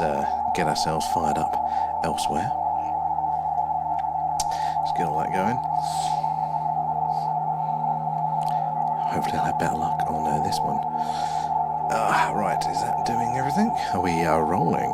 let's get ourselves fired up elsewhere. Let's get all that going. Hopefully I'll have better luck on this one. Right, is that doing everything? We are rolling.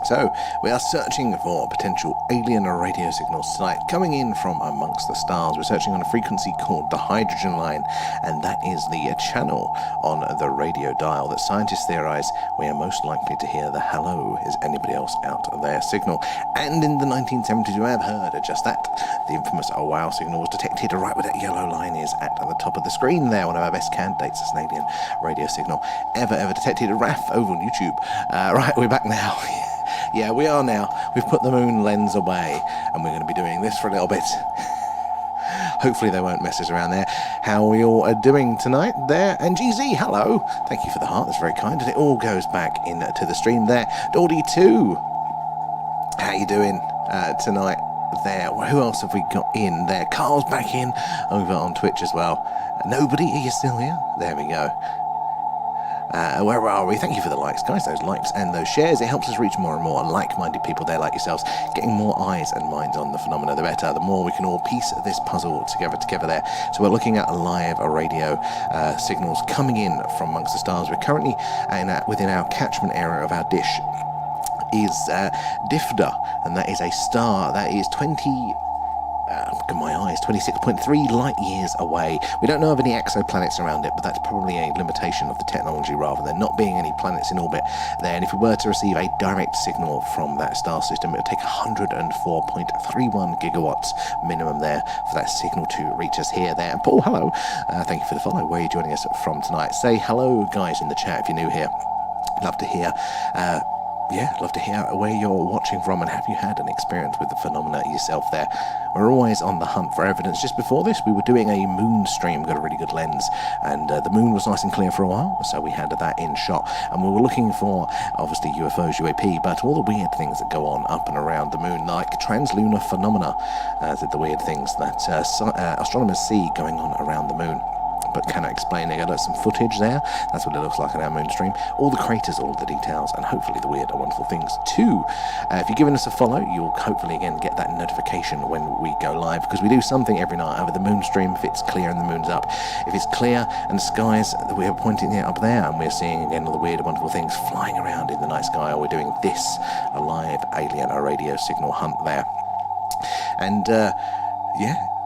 So, we are searching for potential alien radio signals tonight coming in from amongst the stars. We're searching on a frequency called the hydrogen line, and that is the channel on the radio dial that scientists theorize we are most likely to hear the hello, is anybody else out there signal. And in the 1970s, you have heard just that. The infamous oh wow signal was detected right where that yellow line is at the top of the screen there. One of our best candidates as an alien radio signal ever detected. Raf over on YouTube. Right, we're back now. Yeah, we are now. We've put the moon lens away, and we're going to be doing this for a little bit. Hopefully they won't mess us around there. How are we all doing tonight there? And GZ, hello. Thank you for the heart. That's very kind. And it all goes back into the stream there. Dawdy2, how you doing tonight there? Who else have we got in there? Carl's back in over on Twitch as well. Nobody? Are you still here? There we go. Where are we? Thank you for the likes, guys. Those likes and those shares. It helps us reach more and more like-minded people there like yourselves. Getting more eyes and minds on the phenomena, the better. The more we can all piece this puzzle together there. So we're looking at live radio signals coming in from amongst the stars. We're currently within our catchment area of our dish is Difda, and that is a star that is 26.3 light years away. We don't know of any exoplanets around it, but that's probably a limitation of the technology rather than not being any planets in orbit there. And if we were to receive a direct signal from that star system, it would take 104.31 gigawatts minimum there for that signal to reach us here there. And Paul, hello. Thank you for the follow. Where are you joining us from tonight? Say hello, guys, in the chat if you're new here. Love to hear. Love to hear where you're watching from, and have you had an experience with the phenomena yourself there? We're always on the hunt for evidence. Just before this, we were doing a moon stream, got a really good lens, and the moon was nice and clear for a while, so we had that in shot, and we were looking for, obviously, UFOs, UAP, but all the weird things that go on up and around the moon, like translunar phenomena, the weird things that astronomers see going on around the moon, but cannot explain. They got some footage there. That's what it looks like on our moon stream. All the craters, all the details, and hopefully the weird and wonderful things too. If you're giving us a follow, you'll hopefully again get that notification when we go live, because we do something every night over the moon stream if it's clear and the moon's up. If it's clear and the skies, we're pointing it up there and we're seeing again all the weird and wonderful things flying around in the night sky, or we're doing this, a live alien radio signal hunt there. And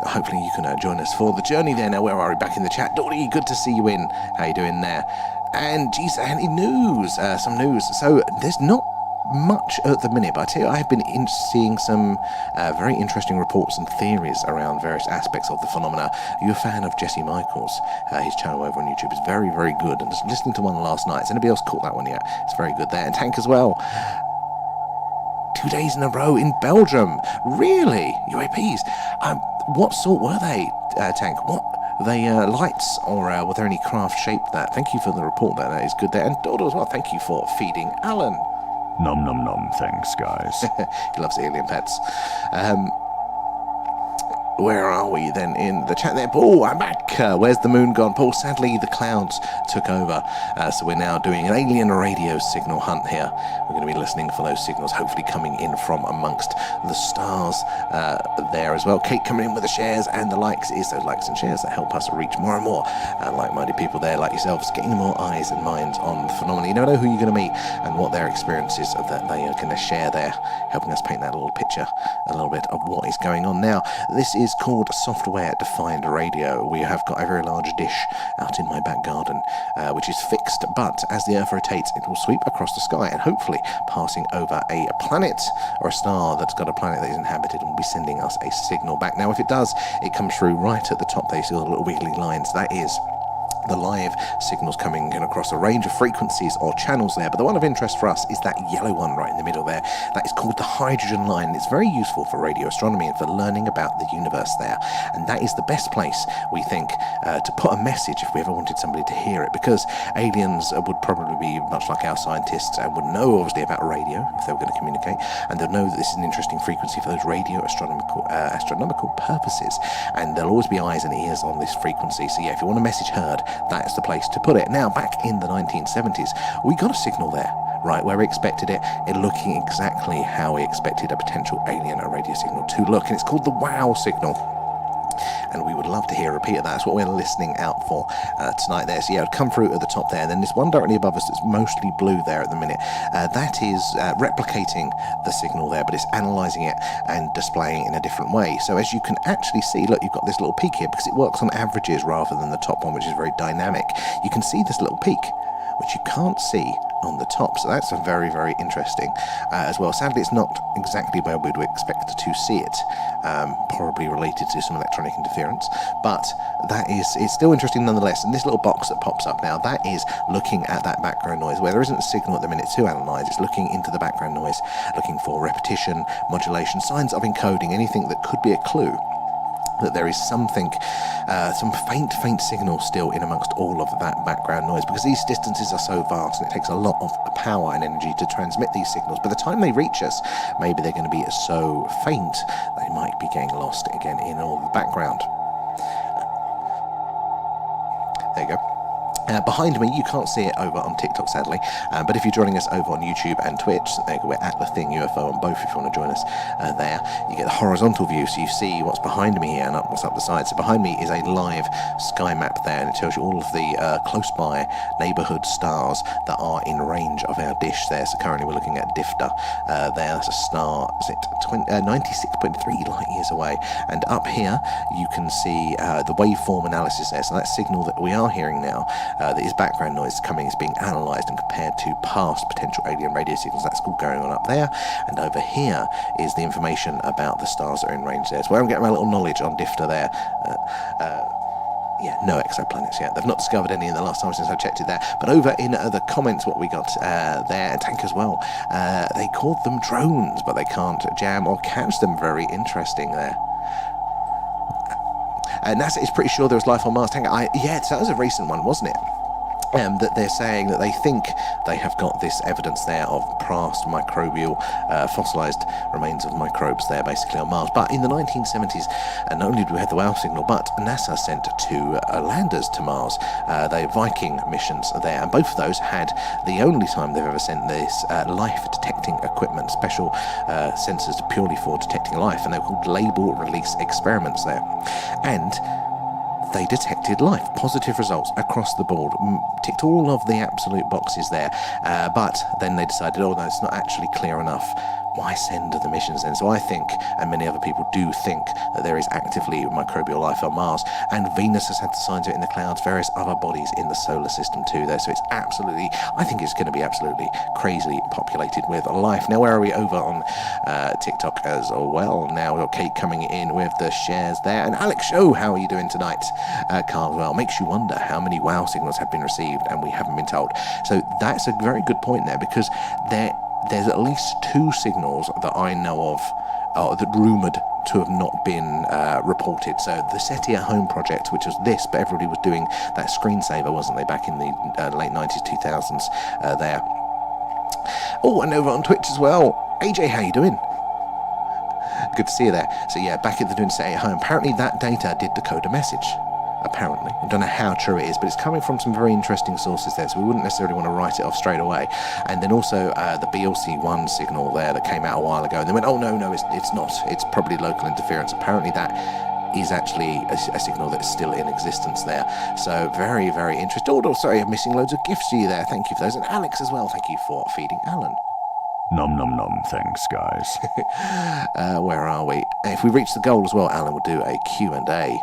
hopefully you can join us for the journey there. Now, where are we? Back in the chat. Dory, good to see you in. How you doing there? And, geez, any news? Some news. So, there's not much at the minute, but I tell you, I've been seeing some very interesting reports and theories around various aspects of the phenomena. Are you a fan of Jesse Michaels? His channel over on YouTube is very, very good. And just listening to one last night. Has anybody else caught that one yet? It's very good there. And Tank as well. 2 days in a row in Belgium. Really? UAPs? What sort were they, Tank? What? They lights, or were there any craft shaped that? Thank you for the report there. That is good there. And Dodo as well. Thank you for feeding Alan. Nom nom nom. Thanks, guys. He loves alien pets. Where are we then in the chat there? Paul, I'm back. Where's the moon gone? Paul, sadly the clouds took over, so we're now doing an alien radio signal hunt here. We're going to be listening for those signals, hopefully coming in from amongst the stars there as well. Kate coming in with the shares and the likes. It's those likes and shares that help us reach more and more like-minded people there like yourselves, getting more eyes and minds on the phenomena. You never know who you're going to meet and what their experiences that they are going to share there, helping us paint that little picture a little bit of what is going on now. This is called software-defined radio. We have got a very large dish out in my back garden, which is fixed, but as the Earth rotates, it will sweep across the sky and hopefully passing over a planet or a star that's got a planet that is inhabited and will be sending us a signal back. Now, if it does, it comes through right at the top there. You see all the little wiggly lines. That is the live signals coming in across a range of frequencies or channels there, but the one of interest for us is that yellow one right in the middle there. That is called the hydrogen line. It's very useful for radio astronomy and for learning about the universe there, and that is the best place, we think, to put a message if we ever wanted somebody to hear it, because aliens would probably be much like our scientists and would know obviously about radio if they were going to communicate, and they'll know that this is an interesting frequency for those radio astronomical purposes, and there'll always be eyes and ears on this frequency. So yeah, if you want a message heard, that is the place to put it. Now, back in the 1970s, we got a signal there right where we expected it, looking exactly how we expected a potential alien radio signal to look, and it's called the WOW signal. And we would love to hear a repeat of that. That's what we're listening out for tonight there. So yeah, it'll come through at the top there. And then there's one directly above us that's mostly blue there at the minute. That is replicating the signal there, but it's analysing it and displaying it in a different way. So as you can actually see, look, you've got this little peak here because it works on averages rather than the top one, which is very dynamic. You can see this little peak, which you can't see on the top, so that's a very, very interesting as well. Sadly, it's not exactly where we'd expect to see it, probably related to some electronic interference, but it's still interesting nonetheless. And this little box that pops up now, that is looking at that background noise where there isn't a signal at the minute to analyse. It's looking into the background noise, looking for repetition, modulation, signs of encoding, anything that could be a clue that there is something, some faint signal still in amongst all of that background noise, because these distances are so vast and it takes a lot of power and energy to transmit these signals. By the time they reach us, maybe they're going to be so faint they might be getting lost again in all the background. There you go. Behind me, you can't see it over on TikTok, sadly, but if you're joining us over on YouTube and Twitch, we're at The Thing UFO on both if you want to join us there. You get the horizontal view, so you see what's behind me here and what's up the side. So behind me is a live sky map there, and it tells you all of the close-by neighbourhood stars that are in range of our dish there. So currently we're looking at Difter there. That's a star, is it 96.3 light years away. And up here, you can see the waveform analysis there. So that signal that we are hearing now, that is background noise coming, is being analysed and compared to past potential alien radio signals. That's all going on up there, and over here is the information about the stars that are in range there. So where I'm getting my little knowledge on Difter there. Yeah, no exoplanets yet. They've not discovered any in the last time since I checked it there. But over in the comments, what we got there, and Tank as well, they called them drones, but they can't jam or catch them. Very interesting there. NASA is pretty sure there was life on Mars. Yeah, so that was a recent one, wasn't it? That they're saying that they think they have got this evidence there of past microbial, fossilized remains of microbes there basically on Mars. But in the 1970s, not only did we have the WOW signal, but NASA sent two landers to Mars, the Viking missions there, and both of those had the only time they've ever sent this life detecting equipment, special sensors purely for detecting life, and they're called label release experiments there. And they detected life, positive results across the board, ticked all of the absolute boxes there, but then they decided, oh no, it's not actually clear enough. Why send the missions then? So I think, and many other people do think, that there is actively microbial life on Mars, and Venus has had the signs of it in the clouds, various other bodies in the solar system too there. So it's absolutely, I think it's going to be absolutely crazily populated with life. Now where are we? Over on TikTok as well. Now we've got Kate coming in with the shares there, and Alex Show, how are you doing tonight? Carl, makes you wonder how many WOW signals have been received and we haven't been told. So that's a very good point there, because there's at least two signals that I know of that rumoured to have not been reported. So the SETI at Home project, which was this, but everybody was doing that screensaver, wasn't they, back in the late 90s, 2000s there. Oh, and over on Twitch as well. AJ, how you doing? Good to see you there. So yeah, back at the doing SETI at Home. Apparently that data did decode a message. Apparently. I don't know how true it is, but it's coming from some very interesting sources there, so we wouldn't necessarily want to write it off straight away. And then also the BLC1 signal there that came out a while ago, and they went, oh no, it's not. It's probably local interference. Apparently that is actually a signal that's still in existence there. So very, very interesting. Oh, sorry, I'm missing loads of gifts to you there. Thank you for those. And Alex as well, thank you for feeding Alan. Nom nom nom, thanks guys. Where are we? If we reach the goal as well, Alan will do a Q&A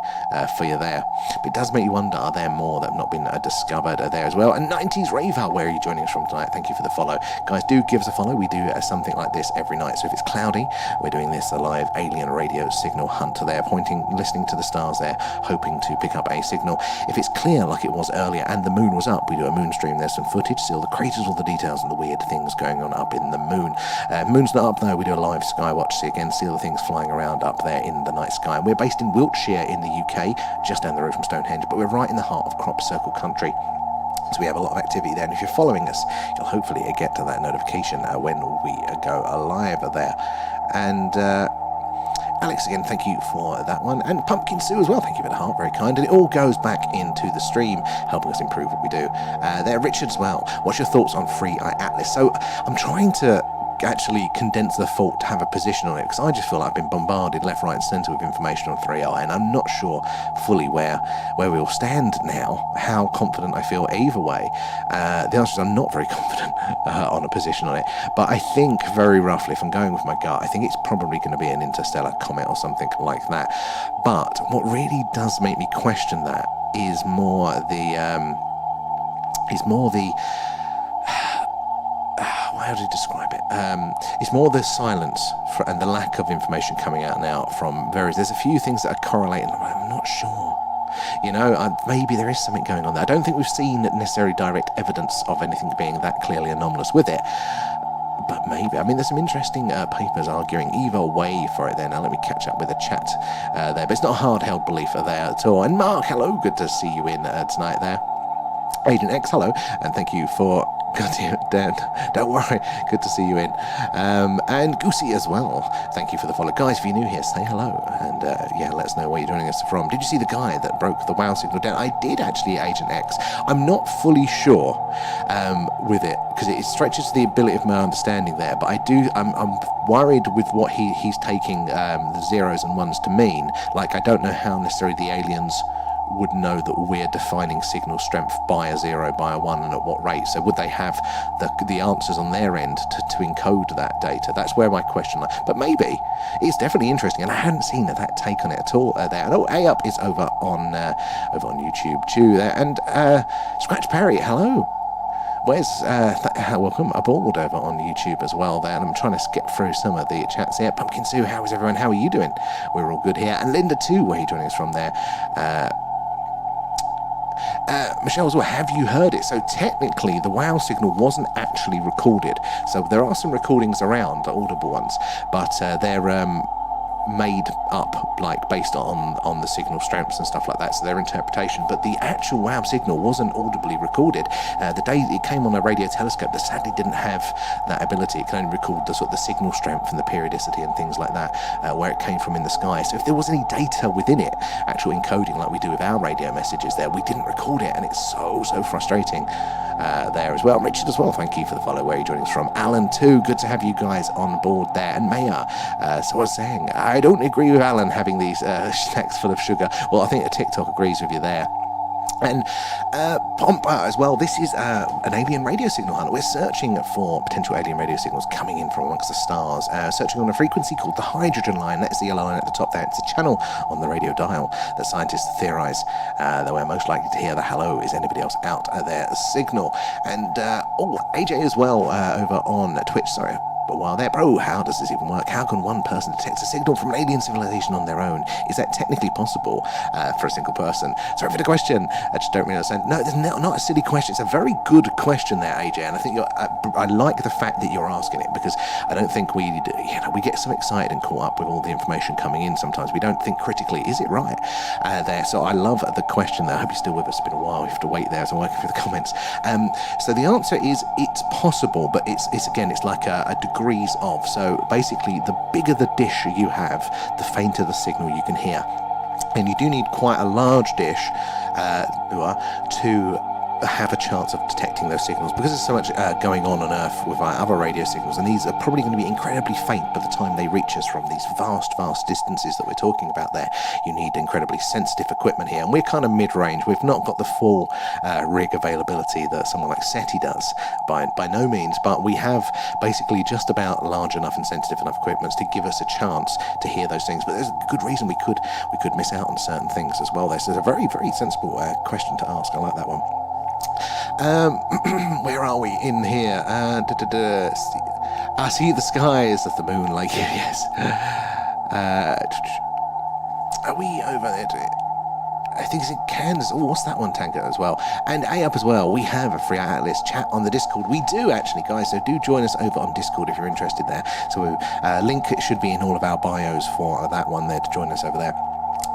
for you there. But it does make you wonder, are there more that have not been discovered there as well? And 90s Raver, where are you joining us from tonight? Thank you for the follow. Guys, do give us a follow. We do something like this every night. So if it's cloudy, we're doing this, a live alien radio signal hunt there, listening to the stars there, hoping to pick up a signal. If it's clear like it was earlier and the moon was up, we do a moon stream. There's some footage, see all the craters, all the details and the weird things going on up in the moon. Moon's not up though, we do a live skywatch, see again, see all the things flying around up there in the night sky. And we're based in Wiltshire in the UK, just down the road from Stonehenge, but we're right in the heart of crop circle country. So we have a lot of activity there, and if you're following us, you'll hopefully get to that notification when we go live there. And Alex, again, thank you for that one. And Pumpkin Sue as well, thank you for the heart, very kind. And it all goes back into the stream, helping us improve what we do. There, Richard as well. What's your thoughts on Free Eye Atlas? So I'm trying to actually condense the thought to have a position on it, because I just feel like I've been bombarded left, right and centre with information on 3i, and I'm not sure fully where we'll stand now, how confident I feel either way. The answer is I'm not very confident on a position on it, but I think very roughly, if I'm going with my gut, I think it's probably going to be an interstellar comet or something like that. But what really does make me question that is more the how do you describe it? It's more the silence and the lack of information coming out now from various. There's a few things that are correlating. I'm not sure. Maybe there is something going on there. I don't think we've seen necessarily direct evidence of anything being that clearly anomalous with it. But maybe. I mean, there's some interesting papers arguing either way for it there. Now, let me catch up with the chat there. But it's not a hard-held belief there at all. And Mark, hello. Good to see you in tonight there. Agent X, hello. And thank you for... God damn it, Dan. Don't worry. Good to see you in. And Goosey as well. Thank you for the follow. Guys, if you're new here, say hello. And let us know where you're joining us from. Did you see the guy that broke the WOW signal down? I did actually, Agent X. I'm not fully sure with it, because it stretches the ability of my understanding there. But I'm worried with what he's taking the zeros and ones to mean. Like, I don't know how necessarily the aliens would know that we're defining signal strength by a 0, by a 1, and at what rate. So would they have the answers on their end to encode that data? That's where my question lies. But maybe it's definitely interesting, and I hadn't seen that take on it at all there. And A Up is over on YouTube too there. And Scratch Perry, hello. Welcome aboard over on YouTube as well there, and I'm trying to skip through some of the chats here. Pumpkin Sue, how is everyone? How are you doing? We're all good here. And Linda too, where are you joining us from there? Michelle as well, have you heard it? So technically the WOW signal wasn't actually recorded. So there are some recordings around, audible ones, but they're made up, like based on the signal strengths and stuff like that, so their interpretation. But the actual WOW signal wasn't audibly recorded. The day it came on a radio telescope that sadly didn't have that ability. It can only record the sort of the signal strength and the periodicity and things like that, where it came from in the sky. So if there was any data within it, actual encoding like we do with our radio messages there, we didn't record it, and it's so frustrating there as well. Richard as well, thank you for the follow. Where are you joining us from? Alan too, good to have you guys on board there. And Maya, so I was saying, I don't agree with Alan having these snacks full of sugar. Well, I think TikTok agrees with you there. And Pompa as well, this is an alien radio signal hunter. We're searching for potential alien radio signals coming in from amongst the stars, searching on a frequency called the hydrogen line. That's the yellow line at the top there. It's a channel on the radio dial that scientists theorize that we're most likely to hear the hello is anybody else out there signal. And AJ as well over on Twitch, sorry. But while there, bro, how does this even work? How can one person detect a signal from an alien civilization on their own? Is that technically possible for a single person? Sorry for the question. I just don't really understand. No, it's not a silly question. It's a very good question there, AJ. And I think I like the fact that you're asking it, because I don't think we get so excited and caught up with all the information coming in. Sometimes we don't think critically. Is it right there? So I love the question there. I hope you're still with us. It's been a while. We have to wait there as I'm working through the comments. So the answer is it's possible, but it's like a degrees of. So basically, the bigger the dish you have, the fainter the signal you can hear. And you do need quite a large dish to have a chance of detecting those signals, because there's so much going on Earth with our other radio signals, and these are probably going to be incredibly faint by the time they reach us from these vast distances that we're talking about there. You need incredibly sensitive equipment here, and we're kind of mid-range. We've not got the full rig availability that someone like SETI does by no means, but we have basically just about large enough and sensitive enough equipment to give us a chance to hear those things. But there's a good reason we could miss out on certain things as well there. So it's a very, very sensible question to ask. I like that one. Where are we in here? I see the skies of the moon, like yes. Are we over there? I think it's in Kansas. Oh, what's that one, Tango, as well? And A Up as well. We have a free Atlas chat on the Discord. We do actually, guys. So do join us over on Discord if you're interested there. So link should be in all of our bios for that one there to join us over there.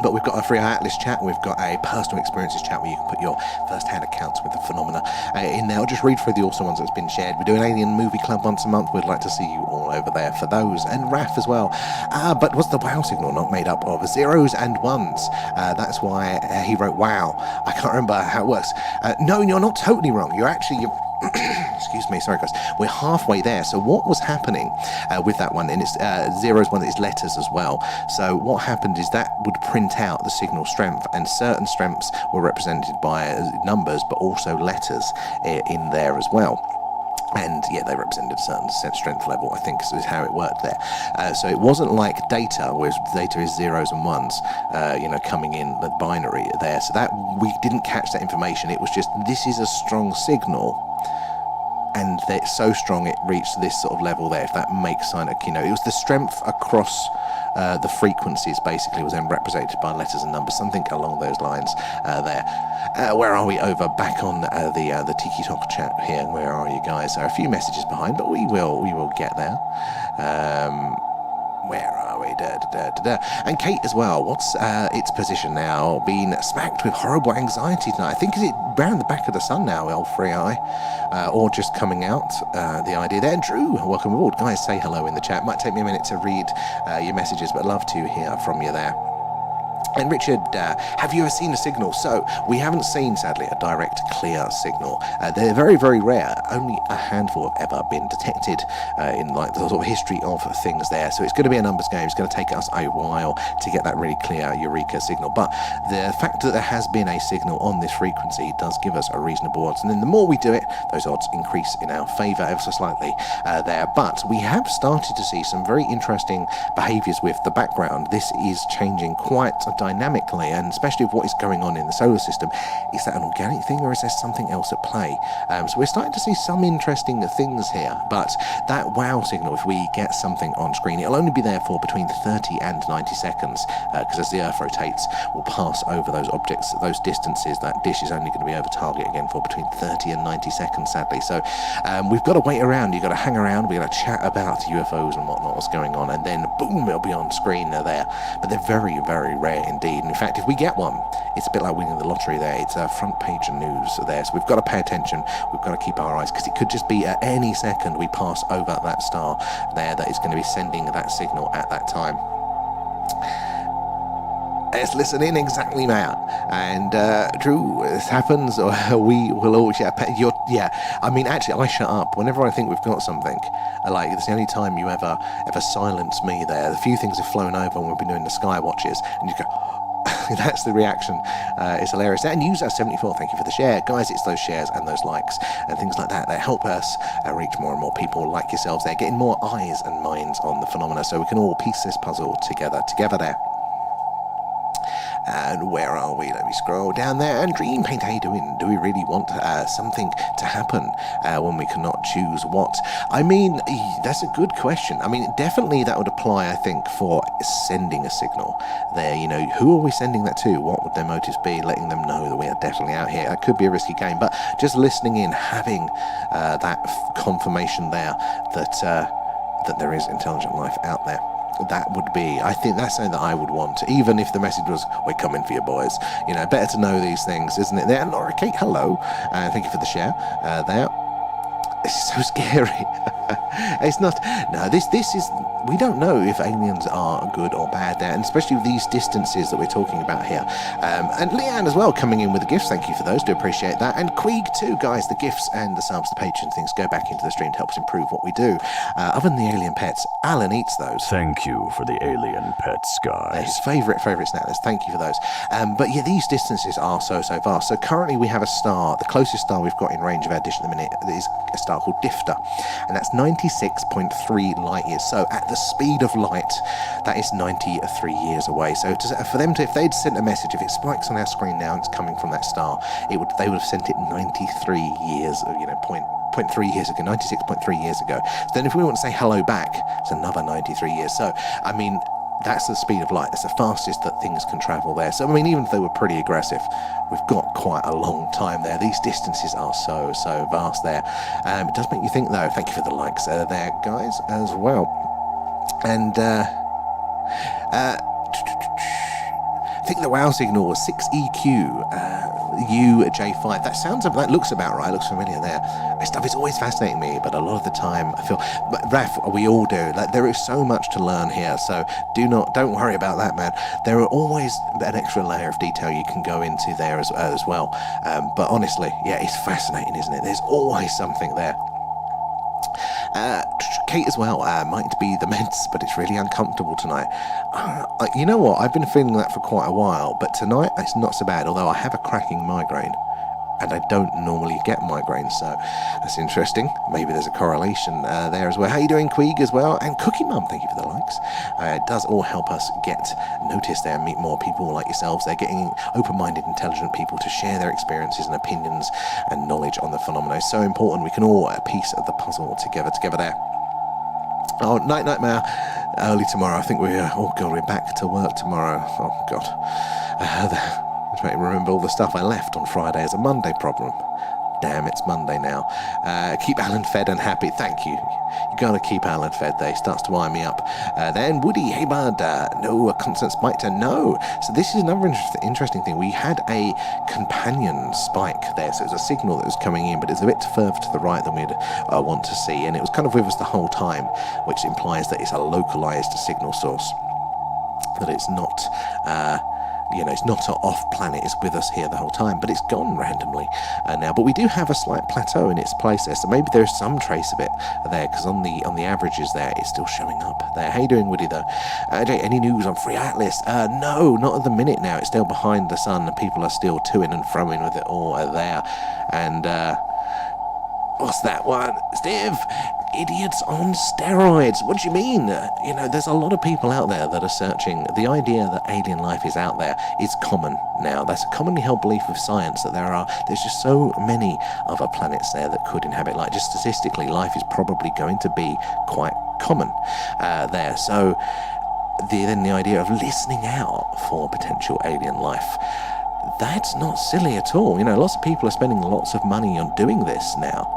But we've got a free Atlas chat, we've got a personal experiences chat where you can put your first-hand accounts with the phenomena in there. I'll just read through the awesome ones that's been shared. We do an Alien Movie Club once a month. We'd like to see you all over there for those. And RAF as well. But was the WOW signal not made up of zeros and ones? That's why he wrote WOW. I can't remember how it works. No, you're not totally wrong. You're excuse me, sorry guys, we're halfway there. So what was happening with that one, and it's zeros, one is letters as well. So what happened is that would print out the signal strength, and certain strengths were represented by numbers but also letters in there as well. And yeah, they represented a certain strength level, I think, is how it worked there. So it wasn't like data, whereas data is zeros and ones, coming in the binary there. So that we didn't catch that information. It was just, this is a strong signal, and it's so strong it reached this sort of level there, if that makes sense. It was the strength across the frequencies basically was then represented by letters and numbers, something along those lines there. Where are we? Over back on the Tiki Talk chat here. Where are you guys? There are a few messages behind, but we will get there. Where are we? And Kate as well. What's its position now? Being smacked with horrible anxiety tonight. I think is it round the back of the sun now, L3I, or just coming out. The idea there. Drew, welcome aboard, guys. Say hello in the chat. Might take me a minute to read your messages, but love to hear from you there. And Richard, have you ever seen a signal? So we haven't seen, sadly, a direct, clear signal. They're very, very rare. Only a handful have ever been detected in like the sort of history of things there. So it's going to be a numbers game. It's going to take us a while to get that really clear eureka signal. But the fact that there has been a signal on this frequency does give us a reasonable odds. And then the more we do it, those odds increase in our favour ever so slightly there. But we have started to see some very interesting behaviours with the background. This is changing quite dynamically, and especially with what is going on in the solar system. Is that an organic thing, or is there something else at play? So we're starting to see some interesting things here, but that WOW signal, if we get something on screen, it'll only be there for between 30 and 90 seconds, because as the Earth rotates, we'll pass over those objects, those distances. That dish is only going to be over target again for between 30 and 90 seconds, sadly. So we've got to wait around, you've got to hang around, we've got to chat about UFOs and whatnot, what's going on, and then boom, it'll be on screen there. But they're very, very rare indeed. And in fact, if we get one, it's a bit like winning the lottery there. It's a front page news there. So we've got to pay attention. We've got to keep our eyes, because it could just be at any second we pass over that star there that is going to be sending that signal at that time. Let's listen in exactly now. And Drew, this happens, or we will all I mean, actually, I shut up whenever I think we've got something. Like, it's the only time you ever silence me there. A few things have flown over when we've been doing the skywatches, and you go, that's the reaction. It's hilarious. And User74, thank you for the share. Guys, it's those shares and those likes and things like that help us reach more and more people like yourselves there, getting more eyes and minds on the phenomena, so we can all piece this puzzle together there. And where are we? Let me scroll down there. And Dream Paint, how you doing? Do we really want something to happen when we cannot choose what? I mean, that's a good question. I mean, definitely that would apply, I think, for sending a signal there. Who are we sending that to? What would their motives be? Letting them know that we are definitely out here. That could be a risky game, but just listening in, having that confirmation there that there is intelligent life out there. That would be, I think that's something that I would want, even if the message was, we're coming for you, boys. Better to know these things, isn't it? There, Laura Kate, hello. Thank you for the share there. This is so scary. It's not, no, this is, we don't know if aliens are good or bad there, and especially with these distances that we're talking about here. And Leanne as well, coming in with the gifts, thank you for those, do appreciate that. And Queeg too, guys, the gifts and the subs, the Patreon things go back into the stream to help us improve what we do. Other than the alien pets, Alan eats those. Thank you for the alien pets, guys. His favourite snackers, thank you for those. But yeah, these distances are so vast. So currently we have a star, the closest star we've got in range of our dish at the minute is a star called Difter, and that's 96.3 light years. So at the speed of light, that is 93 years away. So for them to, if they'd sent a message, if it spikes on our screen now and it's coming from that star, they would have sent it 93 years, 0.3 years ago, 96.3 years ago. So then if we want to say hello back, it's another 93 years. So, I mean, that's the speed of light. It's the fastest that things can travel there. So, I mean, even if they were pretty aggressive, we've got quite a long time there. These distances are so vast there. It does make you think, though. Thank you for the likes there, guys, as well. And think the WOW signal was 6EQ UJ5. That looks about right. Looks familiar there. This stuff is always fascinating me, but a lot of the time I feel, Raf, we all do. Like, there is so much to learn here, so don't worry about that, man. There are always an extra layer of detail you can go into there as well. But honestly, yeah, it's fascinating, isn't it? There's always something there. Kate as well, might be the meds, but it's really uncomfortable tonight. You know what, I've been feeling that for quite a while, but tonight it's not so bad, although I have a cracking migraine, and I don't normally get migraines, so that's interesting. Maybe there's a correlation there as well. How you doing, Queeg, as well? And Cookie Mum, thank you for the likes. It does all help us get noticed there and meet more people like yourselves. They're getting open-minded, intelligent people to share their experiences and opinions and knowledge on the phenomena. It's so important. We can all a piece of the puzzle together there. Oh, nightmare. Early tomorrow. I think we're back to work tomorrow. Oh, God. Just make me remember all the stuff I left on Friday as a Monday problem. Damn, it's Monday now. Keep Alan fed and happy. Thank you. You gotta keep Alan fed there. He starts to wire me up. Then Woody, hey bud. No, a constant spike to no. So this is another interesting thing. We had a companion spike there. So it was a signal that was coming in, but it's a bit further to the right than we'd want to see. And it was kind of with us the whole time, which implies that it's a localized signal source. That it's not... it's not off planet, it's with us here the whole time, but it's gone randomly now. But we do have a slight plateau in its place there, so maybe there's some trace of it there, because on the averages there, it's still showing up there. How you doing, Woody, though? Any news on Free Atlas? No, not at the minute now. It's still behind the sun, and people are still to-ing and fro-ing with it all there. And, what's that one? Steve? Idiots on steroids. What do you mean? There's a lot of people out there that are searching. The idea that alien life is out there is common now. That's a commonly held belief of science, that there's just so many other planets there that could inhabit life. Just statistically, life is probably going to be quite common there. So then the idea of listening out for potential alien life, that's not silly at all. Lots of people are spending lots of money on doing this now.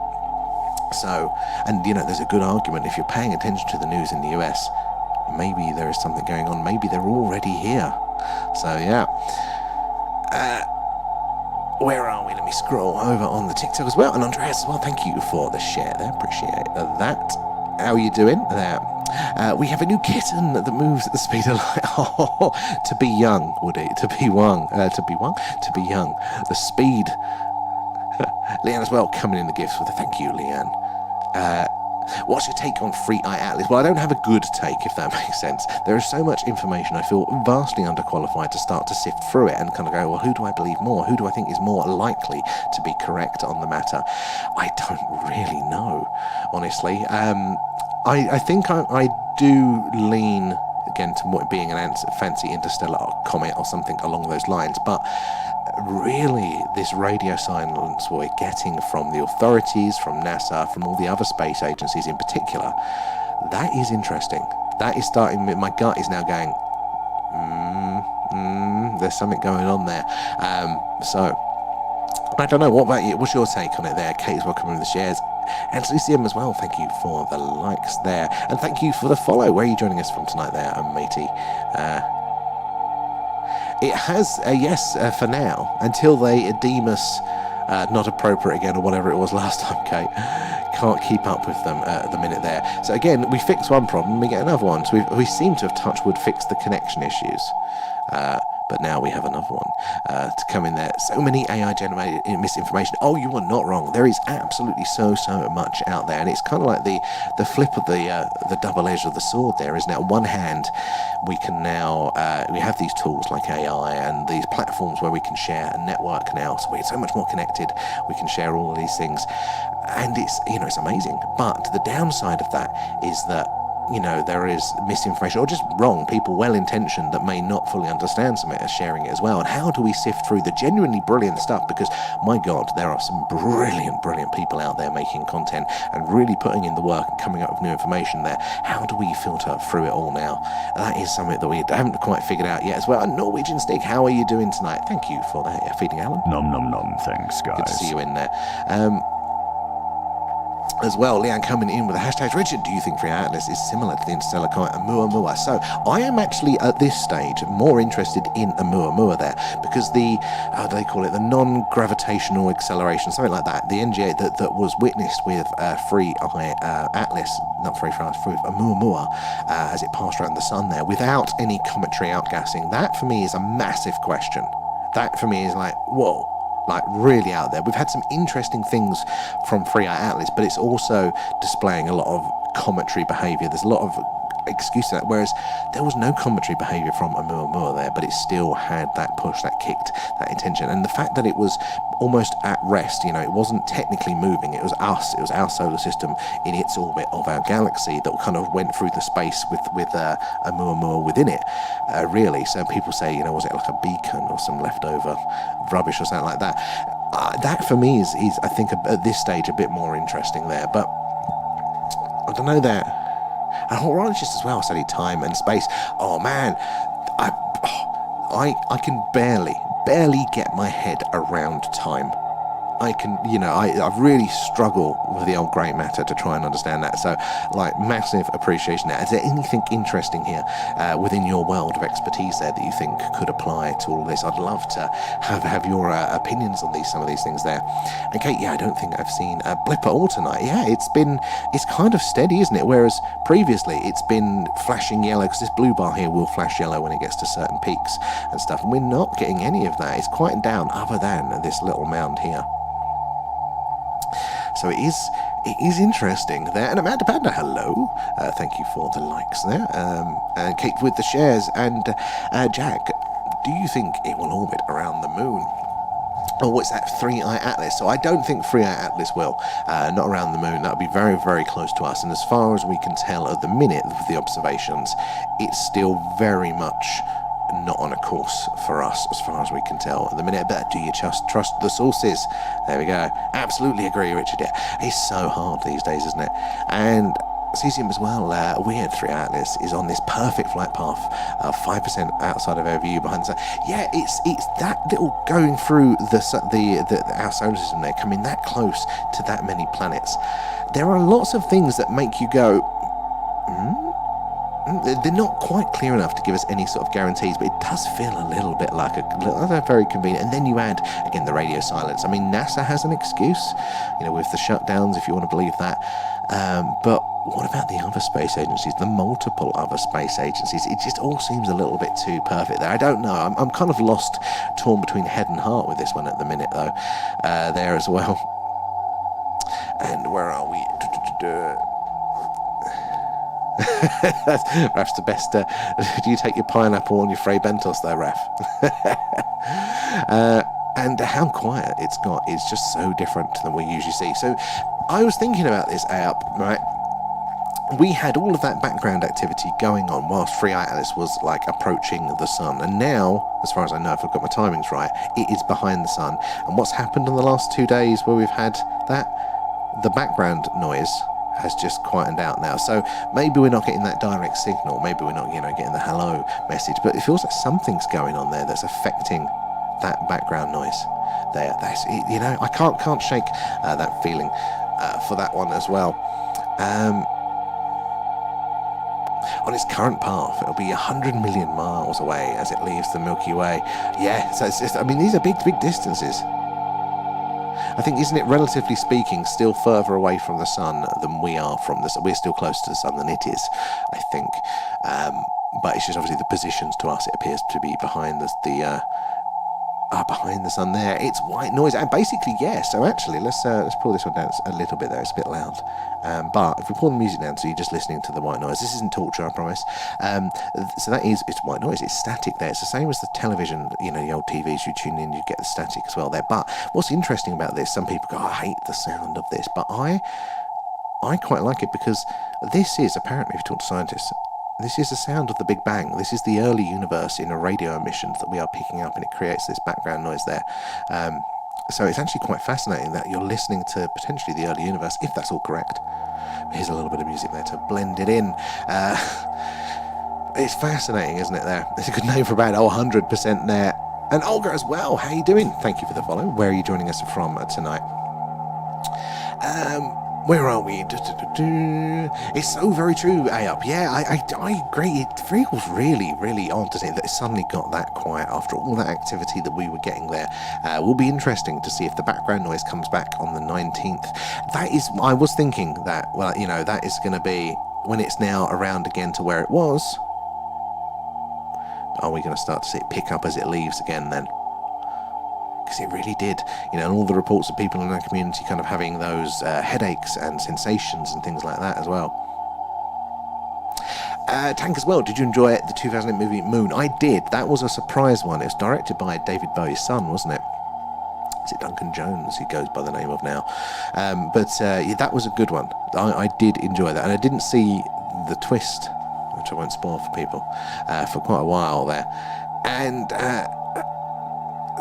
So, and there's a good argument, if you're paying attention to the news in the US, maybe there is something going on, maybe they're already here. So, yeah. Where are we? Let me scroll over on the TikTok as well. And Andreas as well, thank you for the share there, appreciate that. How are you doing there? We have a new kitten that moves at the speed of light. Oh, to be young, Woody, to be young. The speed... Leanne as well, coming in the gifts with a thank you, Leanne. What's your take on Free Atlas? Well, I don't have a good take, if that makes sense. There is so much information, I feel vastly underqualified to start to sift through it and kind of go, well, who do I believe more? Who do I think is more likely to be correct on the matter? I don't really know, honestly. I think I do lean, again, to being an fancy interstellar comment or something along those lines, but really this radio silence we're getting from the authorities, from NASA, from all the other space agencies in particular, that is interesting. That is starting, my gut is now going, there's something going on there. So I don't know, what about you? What's your take on it there? Kate's welcome in the shares. And Lucium as well, thank you for the likes there. And thank you for the follow. Where are you joining us from tonight there, matey? It has a yes for now, until they deem us not appropriate again, or whatever it was last time, Kate. Can't keep up with them at the minute there. So again, we fix one problem, we get another one. So we seem to have, touch wood, fixed the connection issues. But now we have another one to come in there. So many AI-generated misinformation. Oh, you are not wrong. There is absolutely so much out there, and it's kind of like the flip of the double edge of the sword. There is now, on one hand, we can now we have these tools like AI and these platforms where we can share a network now. So we're so much more connected. We can share all of these things, and it's it's amazing. But the downside of that is that there is misinformation or just wrong people, well-intentioned, that may not fully understand something, are sharing it as well. And how do we sift through the genuinely brilliant stuff? Because, my God, there are some brilliant people out there making content and really putting in the work and coming up with new information there. How do we filter through it all now? That is something that we haven't quite figured out yet as well. And Norwegian Stick, how are you doing tonight? Thank you for that feeding, Alan. Nom nom nom, thanks, guys. Good to see you in there. as well. Leanne coming in with the hashtag, Richard, do you think Free Atlas is similar to the interstellar comet Oumuamua? So I am actually at this stage more interested in Oumuamua there, because the, how do they call it, the non-gravitational acceleration, something like that, the NGA that was witnessed with Free Atlas, not Free Oumuamua, as it passed around the sun there without any cometary outgassing, that for me is a massive question. That for me is like, whoa, like really out there. We've had some interesting things from Free Atlas, but it's also displaying a lot of cometary behaviour. There's a lot of excuse to that, whereas there was no cometary behaviour from Oumuamua there, but it still had that push, that kicked, that intention. And the fact that it was almost at rest, you know, it wasn't technically moving, it was us, it was our solar system in its orbit of our galaxy that kind of went through the space with Oumuamua within it, really. So people say, you know, was it like a beacon or some leftover rubbish or something like that? That for me is I think at this stage a bit more interesting there, but I don't know that. And horologists as well study time and space. Oh man, I can barely get my head around time. I can, you know, I really struggle with the old grey matter to try and understand that. So, like, massive appreciation there. Is there anything interesting here within your world of expertise there that you think could apply to all of this? I'd love to have your opinions on some of these things there. And Kate, yeah, I don't think I've seen a blip at all tonight. Yeah, it's kind of steady, isn't it? Whereas previously it's been flashing yellow, because this blue bar here will flash yellow when it gets to certain peaks and stuff. And we're not getting any of that. It's quieting down, other than this little mound here. So it is interesting there. And Amanda Panda, hello. Thank you for the likes there. And Kate with the shares. And Jack, do you think it will orbit around the moon? Oh, what's that? 3i Atlas. So I don't think 3i Atlas will. Not around the moon. That would be very, very close to us. And as far as we can tell at the minute of the observations, it's still very much not on a course for us as far as we can tell at the minute. But do you just trust the sources? There we go. Absolutely agree, Richard. Yeah, it's so hard these days, isn't it? And cesium as well, weird 3 Atlas is on this perfect flight path, 5% outside of our view behind the sun. Yeah, it's that little going through our solar system there, coming that close to that many planets. There are lots of things that make you go, They're not quite clear enough to give us any sort of guarantees, but it does feel a little bit like a very convenient. And then you add, again, the radio silence. I mean, NASA has an excuse, you know, with the shutdowns, if you want to believe that. But what about the other space agencies, the multiple other space agencies? It just all seems a little bit too perfect there. I don't know. I'm kind of lost, torn between head and heart with this one at the minute, though, there as well. And where are we? Raf's the best. Do you take your pineapple on your Frey Bentos there, Raf? And how quiet it's got is just so different than we usually see. So I was thinking about this up, right? We had all of that background activity going on whilst Free Atlas was like approaching the sun, and now, as far as I know, if I've got my timings right, it is behind the sun. And what's happened in the last 2 days where we've had that? The background noise has just quietened out now. So maybe we're not getting that direct signal. Maybe we're not, getting the hello message. But it feels like something's going on there that's affecting that background noise there. That's, I can't shake that feeling for that one as well. On its current path, it'll be 100 million miles away as it leaves the Milky Way. Yeah, so it's just, these are big distances. I think, isn't it, relatively speaking, still further away from the sun than we are from the sun? We're still closer to the sun than it is, I think. But it's just obviously the positions to us, it appears to be behind behind the sun there. It's white noise, and basically, yeah. So actually, let's pull this one down a little bit there. It's a bit loud, but if we pull the music down, so you're just listening to the white noise. This isn't torture, I promise. So it's white noise. It's static there. It's the same as the television. The old TVs you tune in, you get the static as well there. But what's interesting about this? Some people go, "I hate the sound of this," but I quite like it, because this is, apparently, if you talk to scientists, this is the sound of the Big Bang. This is the early universe in a radio emissions that we are picking up, and it creates this background noise there. So it's actually quite fascinating that you're listening to potentially the early universe, if that's all correct. Here's a little bit of music there to blend it in. It's fascinating, isn't it, there? It's a good name for about 100% there. And Olga as well, how you doing? Thank you for the follow. Where are you joining us from tonight? Where are we? It's so very true, A-Up. Yeah, I agree. It feels really, really odd, doesn't it, that it suddenly got that quiet after all that activity that we were getting there. Will be interesting to see if the background noise comes back on the 19th. I was thinking that, well, you know, that is going to be when it's now around again to where it was. Are we going to start to see it pick up as it leaves again then? Because it really did, you know, and all the reports of people in our community kind of having those headaches and sensations and things like that as well. Tank as well, did you enjoy the 2008 movie Moon? I did. That was a surprise one. It was directed by David Bowie's son, wasn't it? Is it Duncan Jones he goes by the name of now? Yeah, that was a good one. I did enjoy that, and I didn't see the twist, which I won't spoil for people, for quite a while there. And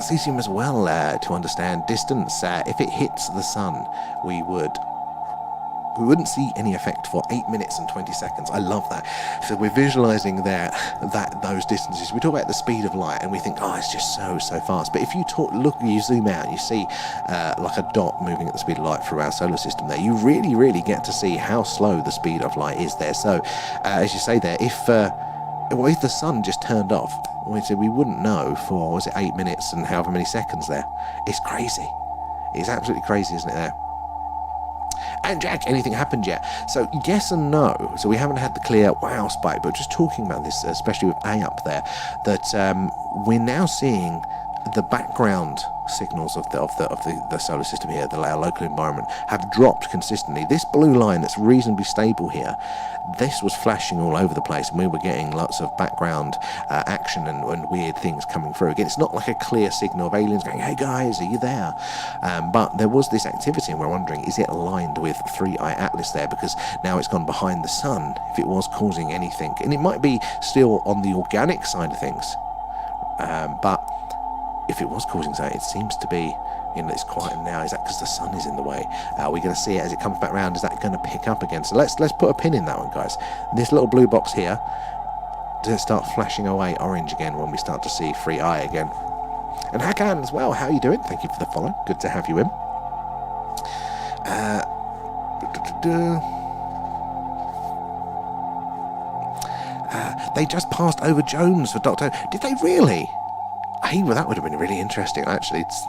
cesium as well, to understand distance. If it hits the sun, we wouldn't see any effect for 8 minutes and 20 seconds. I love that. So we're visualizing there those distances. We talk about the speed of light and we think, oh, it's just so fast. But if you you zoom out, you see like a dot moving at the speed of light through our solar system there. You really get to see how slow the speed of light is there. So as you say there, if the sun just turned off, we wouldn't know for, was it 8 minutes and however many seconds there. It's crazy. It's absolutely crazy, isn't it there? And Jack, anything happened yet? So yes and no. So we haven't had the clear wow spike, but just talking about this, especially with A up there, that we're now seeing the background signals of the solar system here, our local environment, have dropped consistently. This blue line that's reasonably stable here, this was flashing all over the place, and we were getting lots of background action and weird things coming through. Again, it's not like a clear signal of aliens going, hey guys, are you there? But there was this activity, and we're wondering, is it aligned with 3i Atlas there? Because now it's gone behind the sun, if it was causing anything. And it might be still on the organic side of things, but if it was causing something, it seems to be, you know, it's quiet now. Is that because the sun is in the way? We're going to see it as it comes back round. Is that going to pick up again? So let's put a pin in that one, guys. This little blue box here, does it start flashing away orange again when we start to see 3i again? And Hakan as well, how are you doing? Thank you for the follow. Good to have you in. They just passed over Jones for Doctor Who. Did they really? Hey, well, that would have been really interesting, actually. It's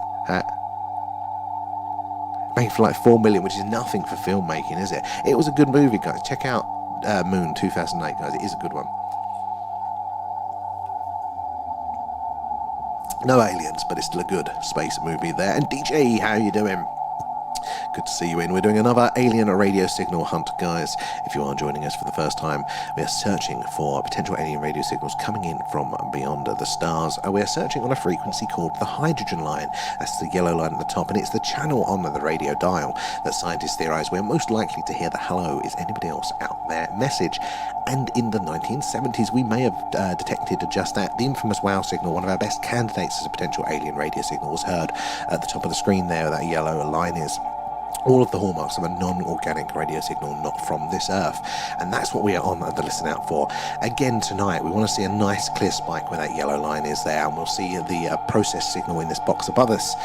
made for like 4 million, which is nothing for filmmaking, is it? It was a good movie, guys. Check out Moon 2008, guys. It is a good one. No aliens, but it's still a good space movie there. And DJ, how are you doing? Good to see you in. We're doing another alien radio signal hunt, guys. If you are joining us for the first time, we are searching for potential alien radio signals coming in from beyond the stars. We are searching on a frequency called the hydrogen line. That's the yellow line at the top, and it's the channel on the radio dial that scientists theorize we're most likely to hear the hello, is anybody else out there message. And in the 1970s, we may have detected just that. The infamous WOW signal, one of our best candidates as a potential alien radio signal, was heard at the top of the screen there, where that yellow line is. All of the hallmarks of a non-organic radio signal not from this earth, and that's what we are on the listen out for. Again tonight, we want to see a nice clear spike where that yellow line is there, and we'll see the process signal in this box above us.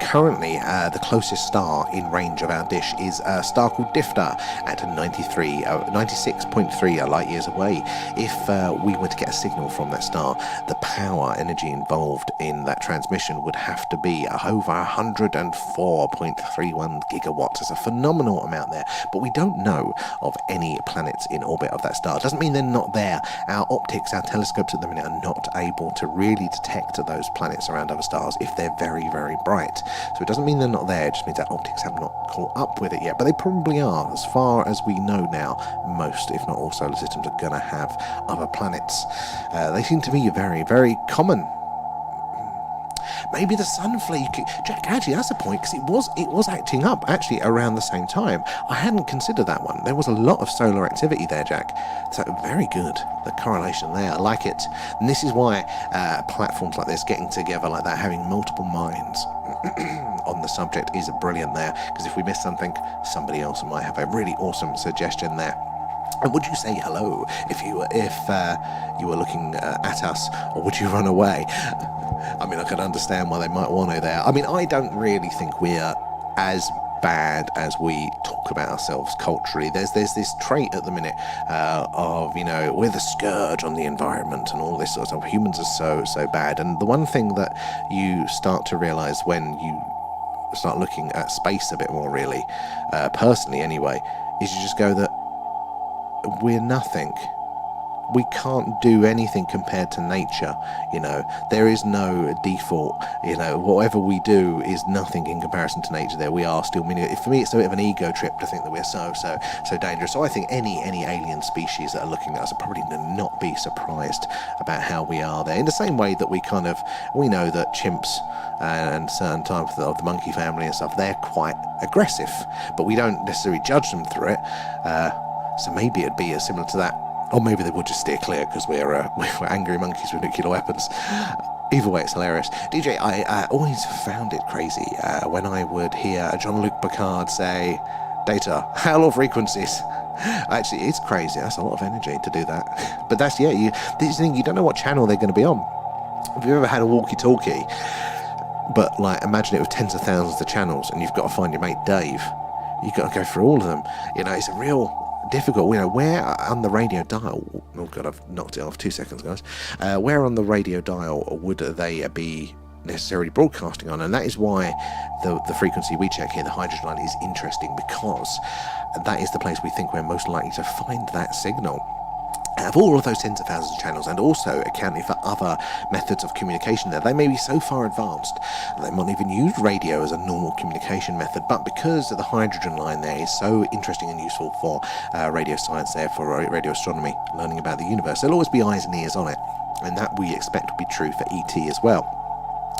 Currently, the closest star in range of our dish is a star called Difter at 96.3 light years away. If we were to get a signal from that star, the power energy involved in that transmission would have to be over 104.31 gigawatts. It's a phenomenal amount there, but we don't know of any planets in orbit of that star. It doesn't mean they're not there. Our optics, our telescopes at the minute are not able to really detect those planets around other stars if they're very, very bright. So it doesn't mean they're not there, it just means our optics have not caught up with it yet, but they probably are. As far as we know now, most, if not all, solar systems are going to have other planets. They seem to be very, very common. Maybe the sun flare, Jack, actually that's a point, because it was acting up actually around the same time. I hadn't considered that one. There was a lot of solar activity there, Jack. So very good, the correlation there. I like it. And this is why platforms like this, getting together like that, having multiple minds on the subject is brilliant there, because if we miss something, somebody else might have a really awesome suggestion there. And would you say hello if you were looking at us, or would you run away? I mean, I can understand why they might want to there. I mean, I don't really think we're as bad as we talk about ourselves culturally. There's this trait at the minute of, we're the scourge on the environment and all this sort of stuff. Humans are so bad. And the one thing that you start to realize when you start looking at space a bit more, really, personally anyway, is you just go that we're nothing. We can't do anything compared to nature. There is no default. Whatever we do is nothing in comparison to nature. There we are still mini. For me, it's a bit of an ego trip to think that we're so dangerous. So I think any alien species that are looking at us are probably going to not be surprised about how we are there. In the same way that we know that chimps and certain types of the monkey family and stuff, they're quite aggressive, but we don't necessarily judge them through it. So maybe it'd be similar to that. Or maybe they would just steer clear because we're angry monkeys with nuclear weapons. Either way, it's hilarious. DJ, I always found it crazy when I would hear Jean-Luc Picard say, "Data, hello frequencies." Actually, it's crazy. That's a lot of energy to do that. But that's, you don't know what channel they're going to be on. If you've ever had a walkie-talkie, but imagine it with tens of thousands of channels, and you've got to find your mate Dave. You've got to go through all of them. It's a real difficult. Where on the radio dial? Oh god, I've knocked it off. 2 seconds, guys. Where on the radio dial would they be necessarily broadcasting on? And that is why the frequency we check here, the hydrogen line, is interesting, because that is the place we think we're most likely to find that signal. Out of all of those tens of thousands of channels, and also accounting for other methods of communication there, they may be so far advanced they might even use radio as a normal communication method, but because the hydrogen line there is so interesting and useful for radio science there, for radio astronomy, learning about the universe, there'll always be eyes and ears on it, and that we expect will be true for ET as well.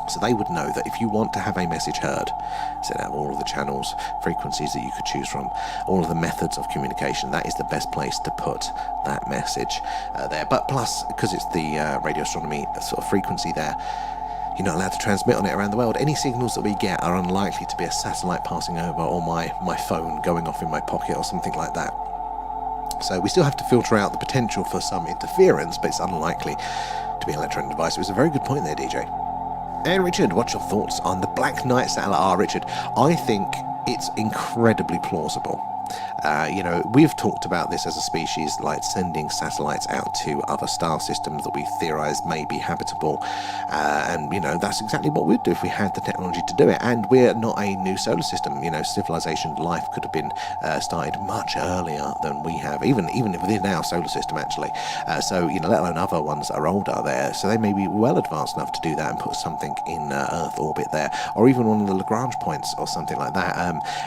So they would know that if you want to have a message heard, set out all of the channels, frequencies that you could choose from, all of the methods of communication, that is the best place to put that message there. But plus, because it's the radio astronomy sort of frequency there, you're not allowed to transmit on it around the world. Any signals that we get are unlikely to be a satellite passing over, or my phone going off in my pocket or something like that. So we still have to filter out the potential for some interference, but it's unlikely to be an electronic device. It was a very good point there, DJ. And Richard, what's your thoughts on the Black Knight satellite? Richard, I think it's incredibly plausible. We've talked about this as a species, like sending satellites out to other star systems that we theorize may be habitable, and that's exactly what we'd do if we had the technology to do it. And we're not a new solar system. Civilization, life could have been started much earlier than we have, even within our solar system, actually. Let alone other ones that are older there. So they may be well advanced enough to do that and put something in Earth orbit there, or even one of the Lagrange points or something like that.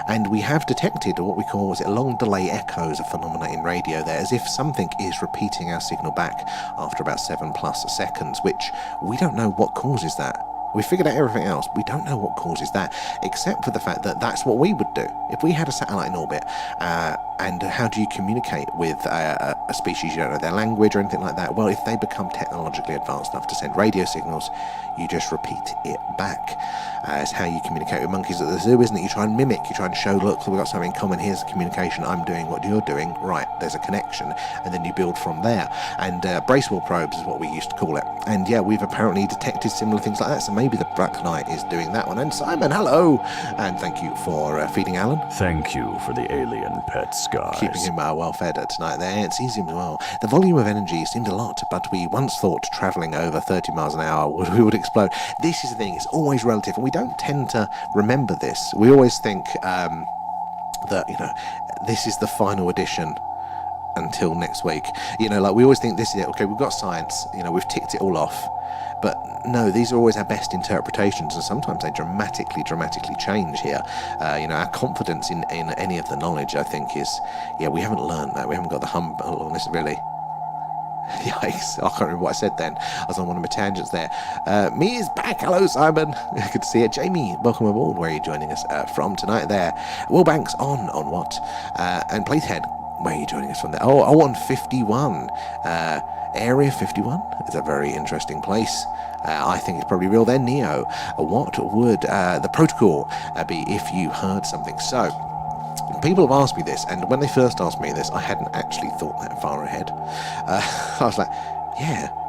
And we have detected what we call long delay echoes, a phenomena in radio there, as if something is repeating our signal back after about 7+ seconds, which we don't know what causes that. We figured out everything else. We don't know what causes that, except for the fact that that's what we would do if we had a satellite in orbit. And how do you communicate with a species you don't know their language or anything like that? Well, if they become technologically advanced enough to send radio signals, you just repeat it back. It's how you communicate with monkeys at the zoo, isn't it? You try and mimic, you try and show, look, we've got something in common, here's communication, I'm doing what you're doing, right, there's a connection, and then you build from there. And bracewell probes is what we used to call it. And yeah, we've apparently detected similar things like that, so maybe the Black Knight is doing that one. And Simon, hello! And thank you for feeding Alan. Thank you for the alien pet skies. Keeping him well fed tonight there. It's easy as well. The volume of energy seemed a lot, but we once thought travelling over 30 miles an hour we would explode. This is the thing, it's always relative, and we don't tend to remember this. We always think that, this is the final edition until next week. We always think this is it. Okay, we've got science, we've ticked it all off. But no, these are always our best interpretations, and sometimes they dramatically change here. Our confidence in any of the knowledge, I think, is, we haven't learned that. We haven't got the humbleness, really. Yikes, I can't remember what I said then. I was on one of my tangents there. Me is back. Hello, Simon. Good to see you. Jamie, welcome aboard. Where are you joining us from tonight there? Will Banks on what? And Platehead, where are you joining us from there? Oh, on 51. Area 51 is a very interesting place. I think it's probably real there. Neo, what would the protocol be if you heard something? So, people have asked me this, and when they first asked me this, I hadn't actually thought that far ahead. I was like,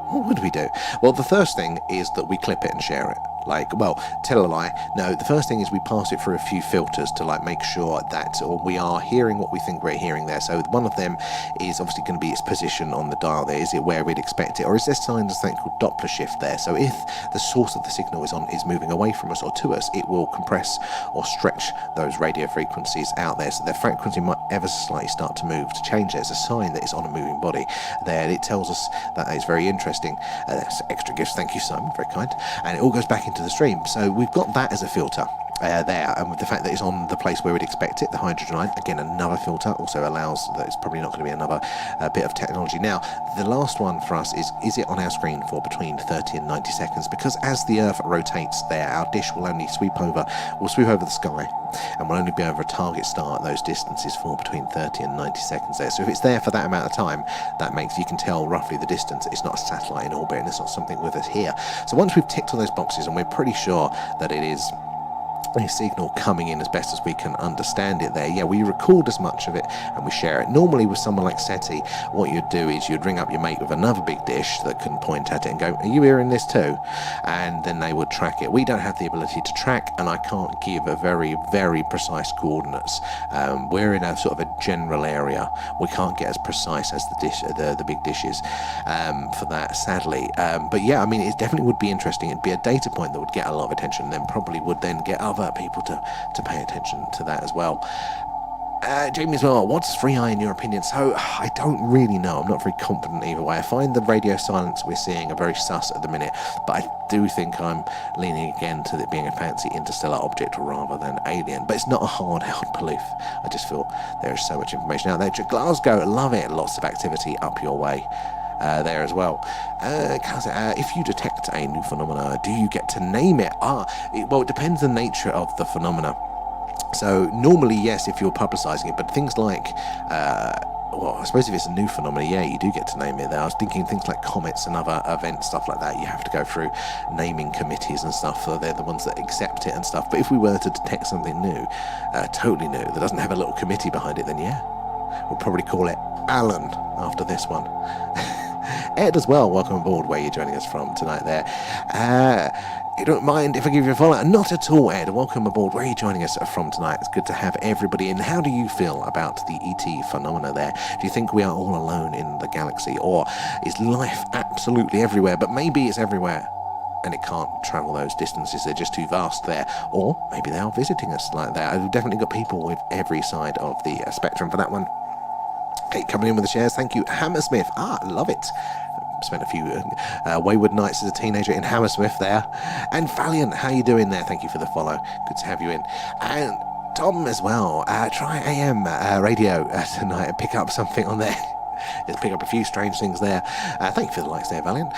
what would we do? Well, the first thing is that we clip it and share it. Like, well, tell a lie. No, the first thing is we pass it through a few filters to like make sure that we are hearing what we think we're hearing there. So one of them is obviously going to be its position on the dial there. Is it where we'd expect it, or is there signs of something called Doppler shift there? So if the source of the signal is moving away from us or to us, it will compress or stretch those radio frequencies out there. So their frequency might ever slightly start to move, to change it. It's a sign that it's on a moving body there. It tells us that it's very interesting. That's extra gifts. Thank you, Simon. Very kind. And it all goes back into the stream. So we've got that as a filter there, and with the fact that it's on the place where we'd expect it, the hydrogen ion, again another filter, also allows that it's probably not going to be another bit of technology. Now the last one for us is it on our screen for between 30 and 90 seconds, because as the Earth rotates there, our dish will only sweep over the sky, and we'll only be able to target star at those distances for between 30 and 90 seconds there. So if it's there for that amount of time, that makes, you can tell roughly the distance. It's not a satellite in orbit, and it's not something with us here. So once we've ticked all those boxes and we're pretty sure that it is a signal coming in as best as we can understand it there, yeah, we record as much of it and we share it. Normally with someone like SETI, what you'd do is you'd ring up your mate with another big dish that can point at it and go, are you hearing this too? And then they would track it. We don't have the ability to track, and I can't give a very, very precise coordinates. We're in a sort of a general area. We can't get as precise as the big dishes for that, sadly. But yeah, I mean, it definitely would be interesting. It'd be a data point that would get a lot of attention, and then probably would then get other people to pay attention to that as well. Jamie as well, what's 3i in your opinion? So I don't really know. I'm not very confident either way. I find the radio silence we're seeing are very sus at the minute, but I do think I'm leaning again to it being a fancy interstellar object rather than alien. But it's not a hard-held belief. I just feel there is so much information out there. Glasgow, love it. Lots of activity up your way there as well. If you detect a new phenomena, do you get to name it? Well, it depends on the nature of the phenomena. So normally, yes, if you're publicising it, but things like, well, I suppose if it's a new phenomena, yeah, you do get to name it there. I was thinking things like comets and other events, stuff like that, you have to go through naming committees and stuff, so they're the ones that accept it and stuff. But if we were to detect something new, totally new, that doesn't have a little committee behind it, then yeah, we'll probably call it Alan after this one. Ed as well, welcome aboard. Where you're joining us from tonight there. You don't mind if I give you a follow? Not at all, Ed. Welcome aboard. Where are you joining us from tonight? It's good to have everybody in. How do you feel about the ET phenomena there? Do you think we are all alone in the galaxy, or is life absolutely everywhere, but maybe it's everywhere and it can't travel those distances, they're just too vast there? Or maybe they are visiting us like that. I've definitely got people with every side of the spectrum for that one. Okay, coming in with the shares, thank you. Hammersmith, love it. Spent a few wayward nights as a teenager in Hammersmith there. And Valiant, how you doing there? Thank you for the follow. Good to have you in. And Tom as well. Try AM radio tonight and pick up something on there. Just pick up a few strange things there. Thank you for the likes there, Valiant.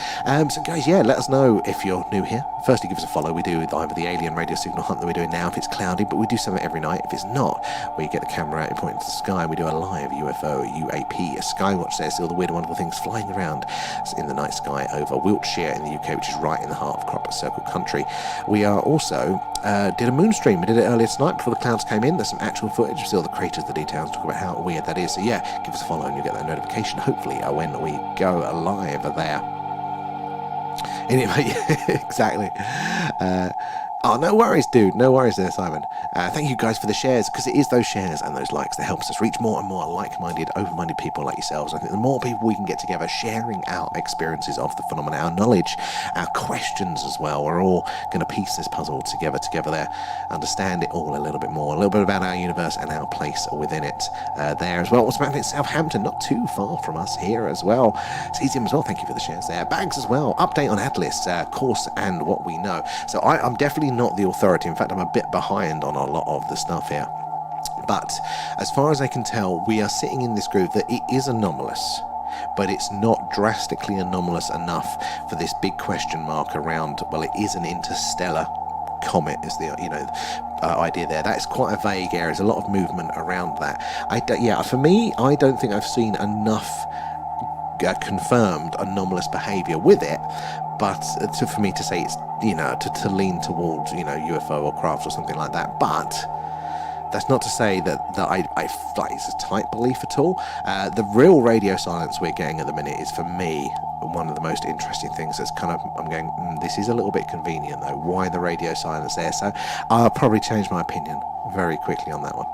So guys, yeah, let us know if you're new here. Firstly, give us a follow. We do either the alien radio signal hunt that we're doing now if it's cloudy, but we do something every night. If it's not, we get the camera out and point into the sky. We do a live UFO, UAP, a skywatch there. See all the weird wonderful things flying around in the night sky over Wiltshire in the UK, which is right in the heart of Crop Circle country. We are also did a moon stream. We did it earlier tonight before the clouds came in. There's some actual footage. We see all the craters, the details, talk about how weird that is. So yeah, give us a follow and you'll get that notification, hopefully, when we go live there. Anyway, exactly. Oh, no worries, dude. No worries there, Simon. Thank you guys for the shares, because it is those shares and those likes that helps us reach more and more like-minded, open-minded people like yourselves. I think the more people we can get together sharing our experiences of the phenomena, our knowledge, our questions as well, we're all going to piece this puzzle together there, understand it all a little bit more, a little bit about our universe and our place within it there as well. What's about it? Southampton, not too far from us here as well. Cesium as well, thank you for the shares there. Bags as well, update on Atlas, course and what we know. So I'm definitely not the authority. In fact, I'm a bit behind on a lot of the stuff here. But as far as I can tell, we are sitting in this groove that it is anomalous, but it's not drastically anomalous enough for this big question mark around, well, it is an interstellar comet is the idea there. That's quite a vague area. There's a lot of movement around that. For me, I don't think I've seen enough confirmed anomalous behavior with it, but for me to say it's, to lean towards, UFO or craft or something like that. But that's not to say that it's a tight belief at all. The real radio silence we're getting at the minute is, for me, one of the most interesting things that's kind of, I'm going, this is a little bit convenient though. Why the radio silence there? So I'll probably change my opinion very quickly on that one.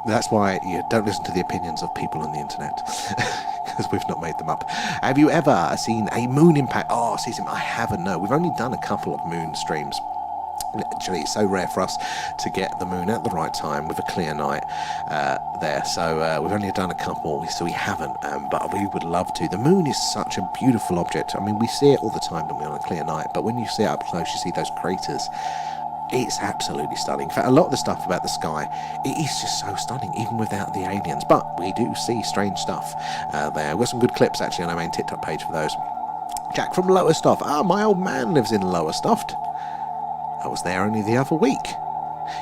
That's why you don't listen to the opinions of people on the internet, because we've not made them up. Have you ever seen a moon impact? Oh, Cecil, I haven't. No, we've only done a couple of moon streams. Literally, it's so rare for us to get the moon at the right time with a clear night there. So we've only done a couple, so we haven't. But we would love to. The moon is such a beautiful object. I mean, we see it all the time, don't we, on a clear night? But when you see it up close, you see those craters. It's absolutely stunning. In fact, a lot of the stuff about the sky, it is just so stunning, even without the aliens. But we do see strange stuff there. We've got some good clips, actually, on our main TikTok page for those. Jack from Lowestoft. Ah, my old man lives in Lowestoft. I was there only the other week.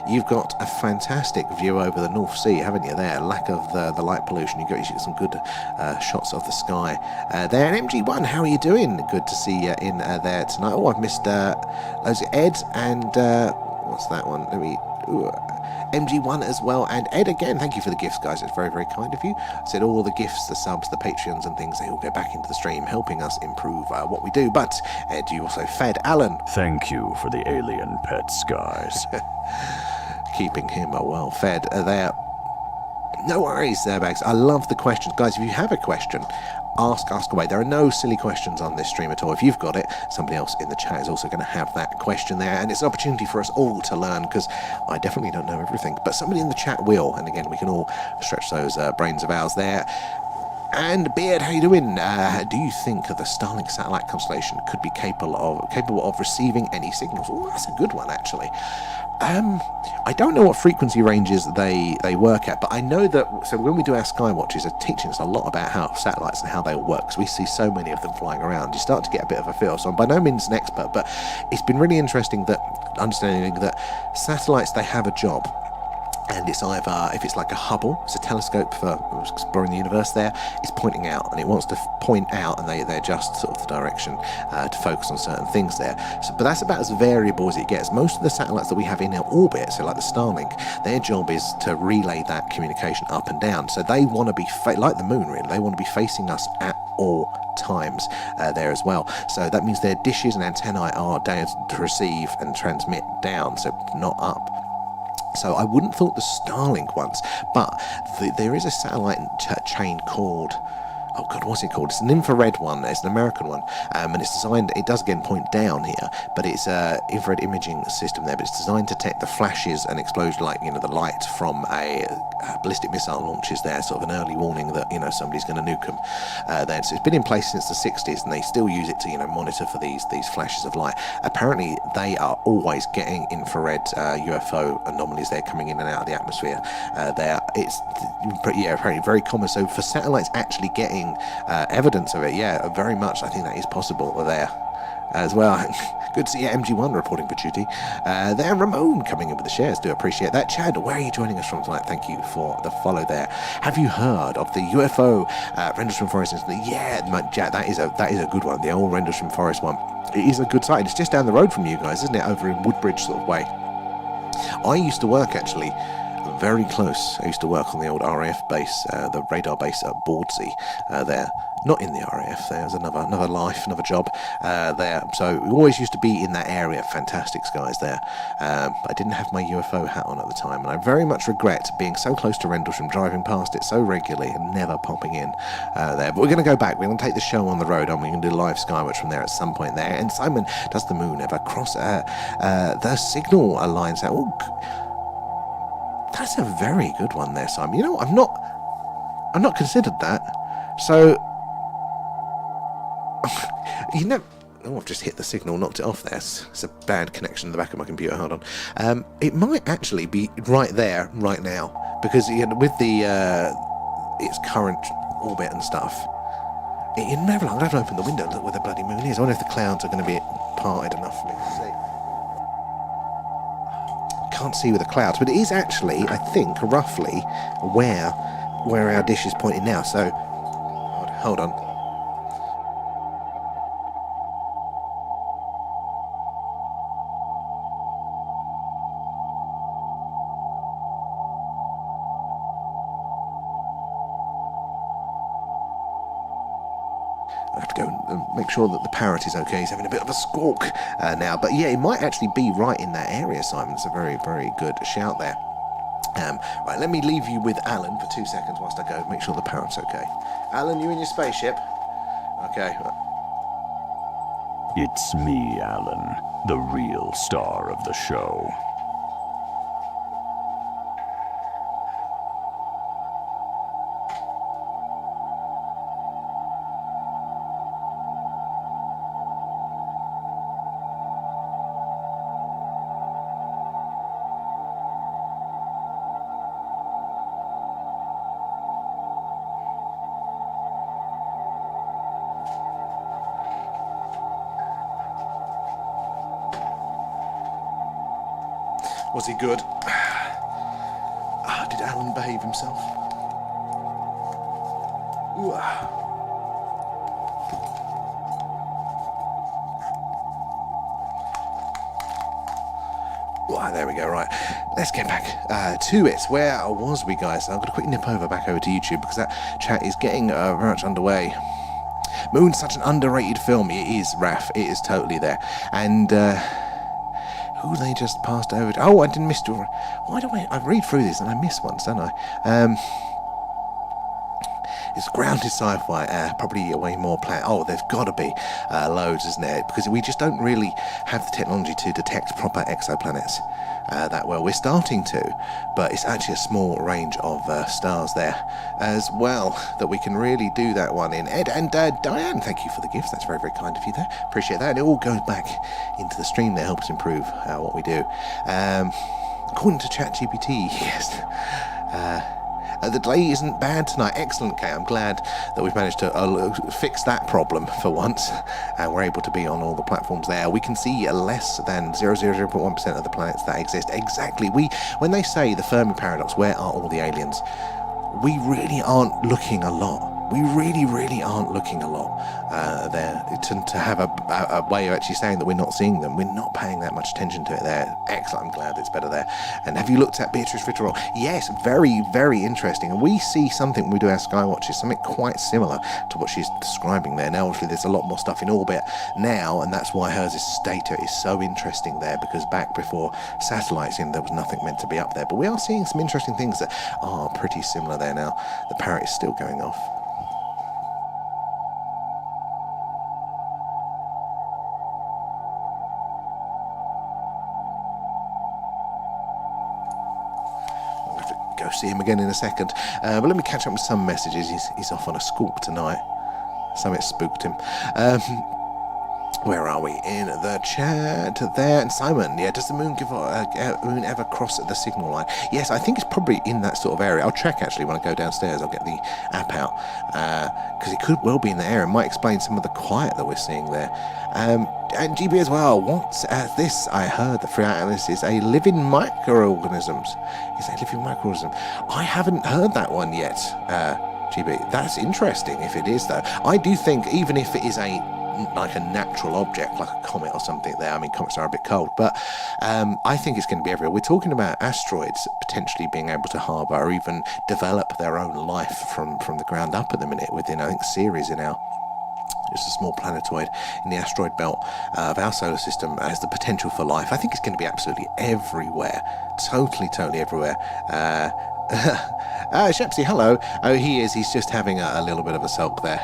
You've got a fantastic view over the North Sea, haven't you, there? Lack of the light pollution. You get some good shots of the sky there. And MG1, how are you doing? Good to see you in there tonight. Oh, I've missed loads of Ed and what's that one? Let me... MG1 as well, and Ed again, thank you for the gifts, guys. It's very, very kind of you. I said all the gifts, the subs, the Patreons and things, they all go back into the stream, helping us improve what we do. But Ed, you also fed Alan. Thank you for the alien pet skies. Keeping him well fed there. No worries there, Bags. I love the questions. Guys, if you have a question, ask away. There are no silly questions on this stream at all. If you've got it, somebody else in the chat is also going to have that question there, and it's an opportunity for us all to learn, because I definitely don't know everything, but somebody in the chat will, and again, we can all stretch those brains of ours there. And Beard, how you doing? Do you think the Starlink satellite constellation could be capable of receiving any signals? Oh, that's a good one, actually. I don't know what frequency ranges they work at, but I know that, so when we do our skywatches, they're teaching us a lot about how satellites and how they work, because we see so many of them flying around. You start to get a bit of a feel. So I'm by no means an expert, but it's been really interesting that understanding that satellites, they have a job. And it's either, if it's like a Hubble, it's a telescope for exploring the universe there, it's pointing out, and it wants to point out, and they adjust sort of the direction to focus on certain things there. So, but that's about as variable as it gets. Most of the satellites that we have in our orbit, so like the Starlink, their job is to relay that communication up and down. So they want to be, like the moon really, they want to be facing us at all times there as well. So that means their dishes and antennae are down to receive and transmit down, so not up. So I wouldn't thought the Starlink ones, but there is a satellite chain called, oh God, what's it called? It's an infrared one. It's an American one, and it's designed. It does again point down here, but it's a infrared imaging system there. But it's designed to detect the flashes and explosion, like the light from a ballistic missile launches there, sort of an early warning that somebody's going to nuke them. Then, so it's been in place since the 60s, and they still use it to monitor for these flashes of light. Apparently, they are always getting infrared UFO anomalies. They're coming in and out of the atmosphere. There, it's apparently very common. So for satellites actually getting evidence of it, very much. I think that is possible there as well. Good to see MG1 reporting for duty. There, Ramon coming in with the shares. Do appreciate that. Chad, where are you joining us from tonight? Thank you for the follow there. Have you heard of the UFO Rendlesham Forest incident? Yeah, Jack, that is a good one. The old Rendlesham Forest one. It is a good site. It's just down the road from you guys, isn't it? Over in Woodbridge sort of way. I used to work actually very close. I used to work on the old RAF base, the radar base at Bordsey there. Not in the RAF, there was another life, another job there. So we always used to be in that area. Fantastic skies there. I didn't have my UFO hat on at the time, and I very much regret being so close to Rendlesham, driving past it so regularly and never popping in there. But we're going to go back. We're going to take the show on the road, and we're going to do live skywatch from there at some point there. And Simon, does the moon ever cross the signal lines out? That's a very good one there, Simon. I've not considered that. So, I've just hit the signal, knocked it off there. It's a bad connection in the back of my computer. Hold on. It might actually be right there, right now, because with the its current orbit and stuff, I'm going to have to open the window and look where the bloody moon is. I wonder if the clouds are going to be parted enough for me to see. Can't see with the clouds, but it is actually, I think, roughly where our dish is pointing now. So, hold on. I have to go and make sure that the parrot is okay. He's having a bit of a squawk now. But yeah, it might actually be right in that area, Simon. It's a very, very good shout there. Right, let me leave you with Alan for 2 seconds whilst I go make sure the parrot's okay. Alan, you in your spaceship? Okay. It's me, Alan, the real star of the show. Was he good? Did Alan behave himself? Ooh. There we go, right. Let's get back to it. Where was we, guys? I'm going to quickly nip back over to YouTube because that chat is getting very much underway. Moon's such an underrated film. It is, Raf. It is totally there. And who they just passed over to? Oh, I didn't miss. Why do I read through this and I miss ones, don't I? It's grounded sci-fi, probably way more Oh, there's got to be loads, isn't there? Because we just don't really have the technology to detect proper exoplanets that well. We're starting to, but it's actually a small range of stars there as well that we can really do that one in. Ed and Diane, thank you for the gifts. That's very, very kind of you there. Appreciate that. And it all goes back into the stream there, helps improve what we do. According to ChatGPT, yes. The delay isn't bad tonight. Excellent, Kay. I'm glad that we've managed to fix that problem for once, and we're able to be on all the platforms there. We can see less than 0.1% of the planets that exist. Exactly. When they say the Fermi paradox, where are all the aliens? We really aren't looking a lot. We really, really aren't looking a lot there to have a way of actually saying that we're not seeing them. We're not paying that much attention to it there. Excellent. I'm glad it's better there. And have you looked at Beatrice Ritterall? Yes, very, very interesting. And we see something when we do our skywatches, something quite similar to what she's describing there. Now, obviously, there's a lot more stuff in orbit now, and that's why hers data is so interesting there, because back before satellites there was nothing meant to be up there. But we are seeing some interesting things that are pretty similar there now. The parrot is still going off. Go see him again in a second, but let me catch up with some messages. He's off on a scoop tonight. Something spooked him. Where are we in the chat there? And Simon, yeah, does the moon moon ever cross the signal line? Yes, I think it's probably in that sort of area. I'll check actually when I go downstairs. I'll get the app out because it could well be in the area. It might explain some of the quiet that we're seeing there. And GB as well. What's this? I heard that throughout this is a living microorganisms. Is a living microorganism? I haven't heard that one yet. GB, that's interesting. If it is though, I do think even if it is like a natural object, like a comet or something there. I mean, comets are a bit cold, but I think it's going to be everywhere. We're talking about asteroids potentially being able to harbour or even develop their own life from the ground up at the minute within, I think, Ceres in our... It's a small planetoid in the asteroid belt of our solar system has the potential for life. I think it's going to be absolutely everywhere. Totally everywhere. Shepsy, hello. Oh, he is. He's just having a little bit of a sulk there.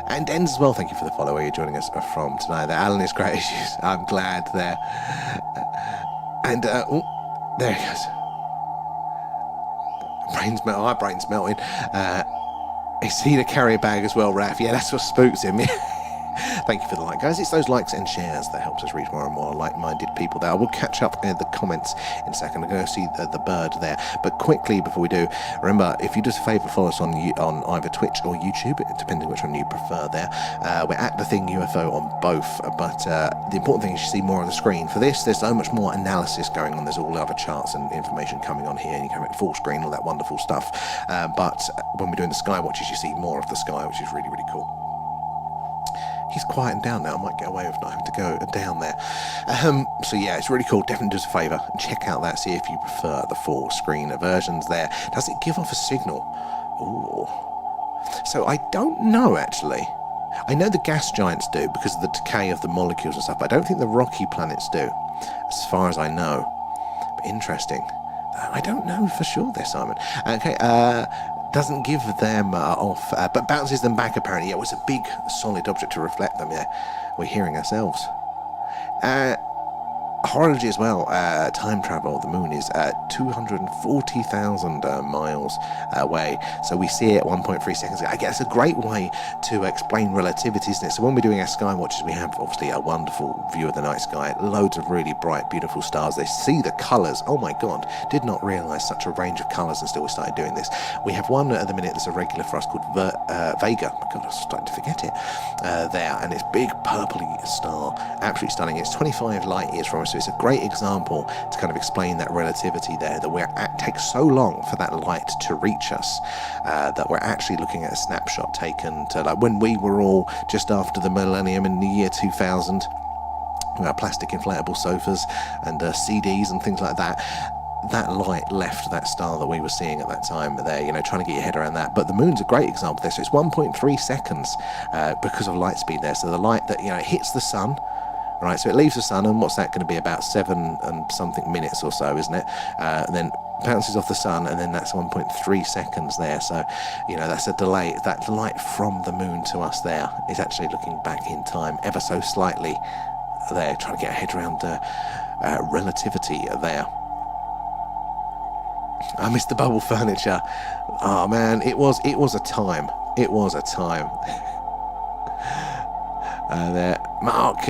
And Dens as well, thank you for the follow where you're joining us from tonight. There, Alan is great issues. I'm glad there. And there he goes. My brain's melting. Is he the carrier bag as well, Raf? Yeah, that's what spooks him. Thank you for the like, guys. It's those likes and shares that helps us reach more and more like-minded people there. I will catch up in the comments in a second. I'm going to see the bird there. But quickly, before we do, remember, if you do us a favour, follow us on either Twitch or YouTube, depending which one you prefer there. We're at The Thing UFO on both, but the important thing is you see more on the screen. For this, there's so much more analysis going on. There's all the other charts and information coming on here, and you can make full screen, all that wonderful stuff. But when we're doing the skywatches, you see more of the sky, which is really, really cool. He's quieting down now. I might get away with not having to go down there. So yeah, it's really cool. Definitely do us a favour and check out that. See if you prefer the full screen versions there. Does it give off a signal? Ooh. So I don't know, actually. I know the gas giants do because of the decay of the molecules and stuff, but I don't think the rocky planets do, as far as I know. But interesting. I don't know for sure there, Simon. Okay, doesn't give them off, but bounces them back, apparently. Yeah, it was a big, solid object to reflect them, yeah. We're hearing ourselves. Horology as well, time travel, the moon is 240,000 miles away, so we see it 1.3 seconds ago. I guess a great way to explain relativity, isn't it? So when we're doing our sky watches, we have obviously a wonderful view of the night sky, loads of really bright, beautiful stars. They see the colours. Oh my god, did not realise such a range of colours until we started doing this. We have one at the minute that's a regular for us called Vega. Oh my god, I was starting to forget it. There, and it's big purpley star, absolutely stunning. It's 25 light years from us, so it's a great example to kind of explain that relativity there, that it takes so long for that light to reach us, that we're actually looking at a snapshot taken to, like, when we were all just after the millennium in the year 2000, plastic inflatable sofas and CDs and things like that. That light left that star that we were seeing at that time there, trying to get your head around that. But the moon's a great example there. So it's 1.3 seconds because of light speed there. So the light that, hits the sun, right? So it leaves the sun, and what's that going to be? About 7 and something minutes or so, isn't it? And then bounces off the sun, and then that's 1.3 seconds there. So, that's a delay. That light from the moon to us there is actually looking back in time ever so slightly there, trying to get our head around relativity there. I missed the bubble furniture. Oh man, it was a time. It was a time. There, Mark,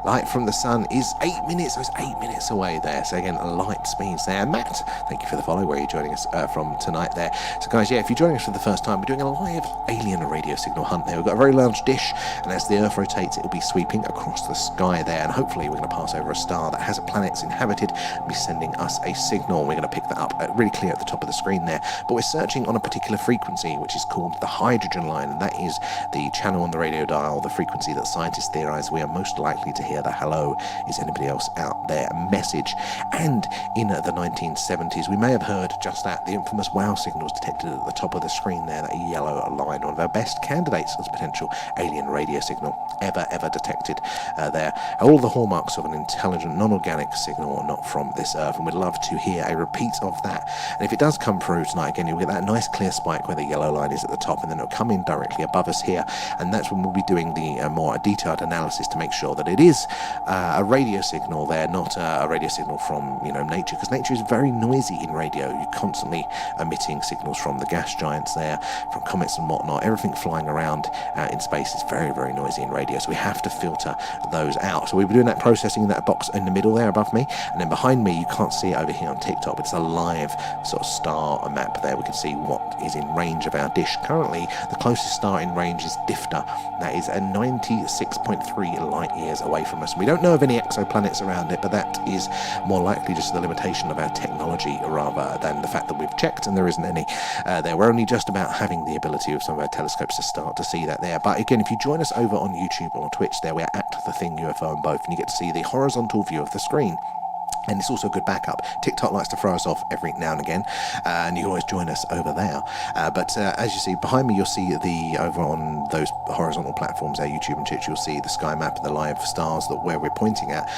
light from the sun is 8 minutes, so it's 8 minutes away there. So again, light speeds there. Matt, thank you for the follow. Where are you joining us from tonight there? So guys, yeah, if you're joining us for the first time, we're doing a live alien radio signal hunt there. We've got a very large dish, and as the Earth rotates, it will be sweeping across the sky there, and hopefully we're going to pass over a star that has a planet inhabited and be sending us a signal. We're going to pick that up really clear at the top of the screen there, but we're searching on a particular frequency, which is called the hydrogen line, and that is the channel on the radio dial, the frequency that scientists theorize we are most likely to hear the hello, is anybody else out there message. And in the 1970s, we may have heard just that, the infamous wow signal was detected at the top of the screen there, that yellow line, one of our best candidates as potential alien radio signal ever detected there. All the hallmarks of an intelligent, non-organic signal are not from this Earth, and we'd love to hear a repeat of that. And if it does come through tonight, again, you'll get that nice clear spike where the yellow line is at the top, and then it'll come in directly above us here, and that's when we'll be doing the more detailed analysis to make sure that it is a radio signal there, not a radio signal from nature, because nature is very noisy in radio. You're constantly emitting signals from the gas giants there, from comets and whatnot. Everything flying around in space is very, very noisy in radio, so we have to filter those out. So we'll be doing that processing in that box in the middle there above me, and then behind me, you can't see it over here on TikTok, but it's a live sort of star map there. We can see what is in range of our dish. Currently, the closest star in range is Difter. That is a 96.3 light years away from us. We don't know of any exoplanets around it, but that is more likely just the limitation of our technology rather than the fact that we've checked and there isn't any there. We're only just about having the ability of some of our telescopes to start to see that there. But again, if you join us over on YouTube or Twitch there, we're at The Thing UFO on both, and you get to see the horizontal view of the screen. And it's also a good backup. TikTok likes to throw us off every now and again, and you can always join us over there. But as you see behind me, you'll see over on those horizontal platforms there, YouTube and Twitch, you'll see the sky map and the live stars where we're pointing at.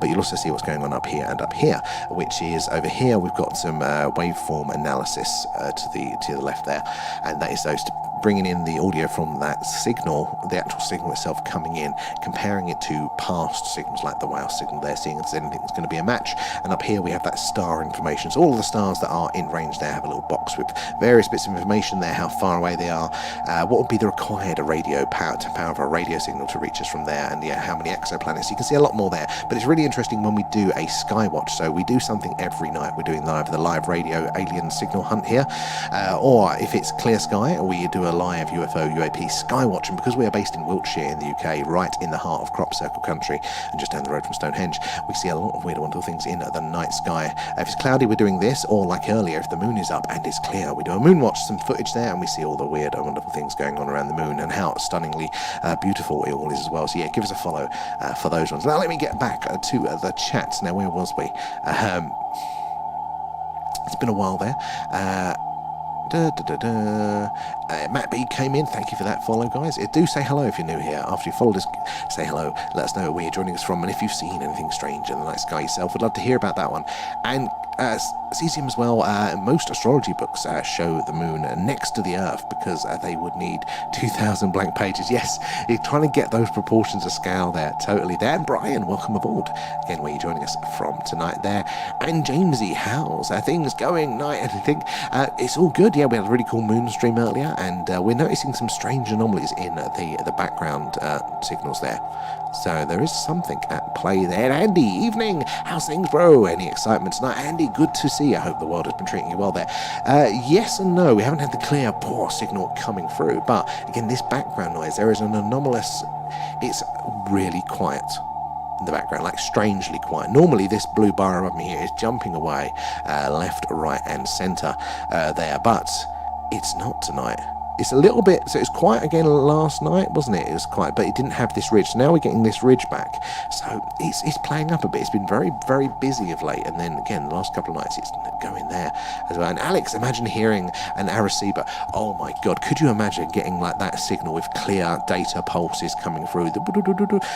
But you'll also see what's going on up here and up here, which is over here. We've got some waveform analysis to the left there, and that is those bringing in the audio from that signal, the actual signal itself coming in, comparing it to past signals like the wow signal there, seeing if there's anything that's going to be a match. And up here we have that star information. So all of the stars that are in range there have a little box with various bits of information there, how far away they are, what would be the required radio power of a radio signal to reach us from there, and how many exoplanets. You can see a lot more there, but it's really interesting when we do a skywatch. So we do something every night. We're doing the live radio alien signal hunt here, or if it's clear sky, we do a live UFO UAP skywatch. And because we are based in Wiltshire in the UK, right in the heart of crop circle country and just down the road from Stonehenge, we see a lot of weird wonderful things in the night sky. If it's cloudy, we're doing this, or like earlier, if the moon is up and it's clear, we do a moon watch, some footage there, and we see all the weird and wonderful things going on around the moon and how stunningly beautiful it all is as well. So yeah, give us a follow for those ones. Now let me get back to the chat. Now where was we? It's been a while there. Matt B came in. Thank you for that follow, guys. Do say hello if you're new here. After you followed us, say hello. Let us know where you're joining us from, and if you've seen anything strange in the night sky yourself, we'd love to hear about that one. And cesium as well. Most astrology books show the moon next to the Earth because they would need 2,000 blank pages. Yes, you're trying to get those proportions of scale there. Totally there. And Brian, welcome aboard. Again, where you're joining us from tonight there. And Jamesy, how's things going? Night, anything? It's all good. Yeah, we had a really cool moon stream earlier, and we're noticing some strange anomalies in the background signals there. So there is something at play there. Andy, evening. How's things, bro? Any excitement tonight? Andy, good to see you. I hope the world has been treating you well there. Yes and no. We haven't had the clear, poor signal coming through. But again, this background noise, there is an anomalous... It's really quiet in the background, like strangely quiet. Normally, this blue bar above me here is jumping away left, right, and centre there. But it's not tonight. It's a little bit, so it was quiet again last night, wasn't it? It was quiet, but it didn't have this ridge. So now we're getting this ridge back. So it's playing up a bit. It's been very, very busy of late. And then again, the last couple of nights, it's going there as well. And Alex, imagine hearing an Arecibo. Oh my God, could you imagine getting like that signal with clear data pulses coming through,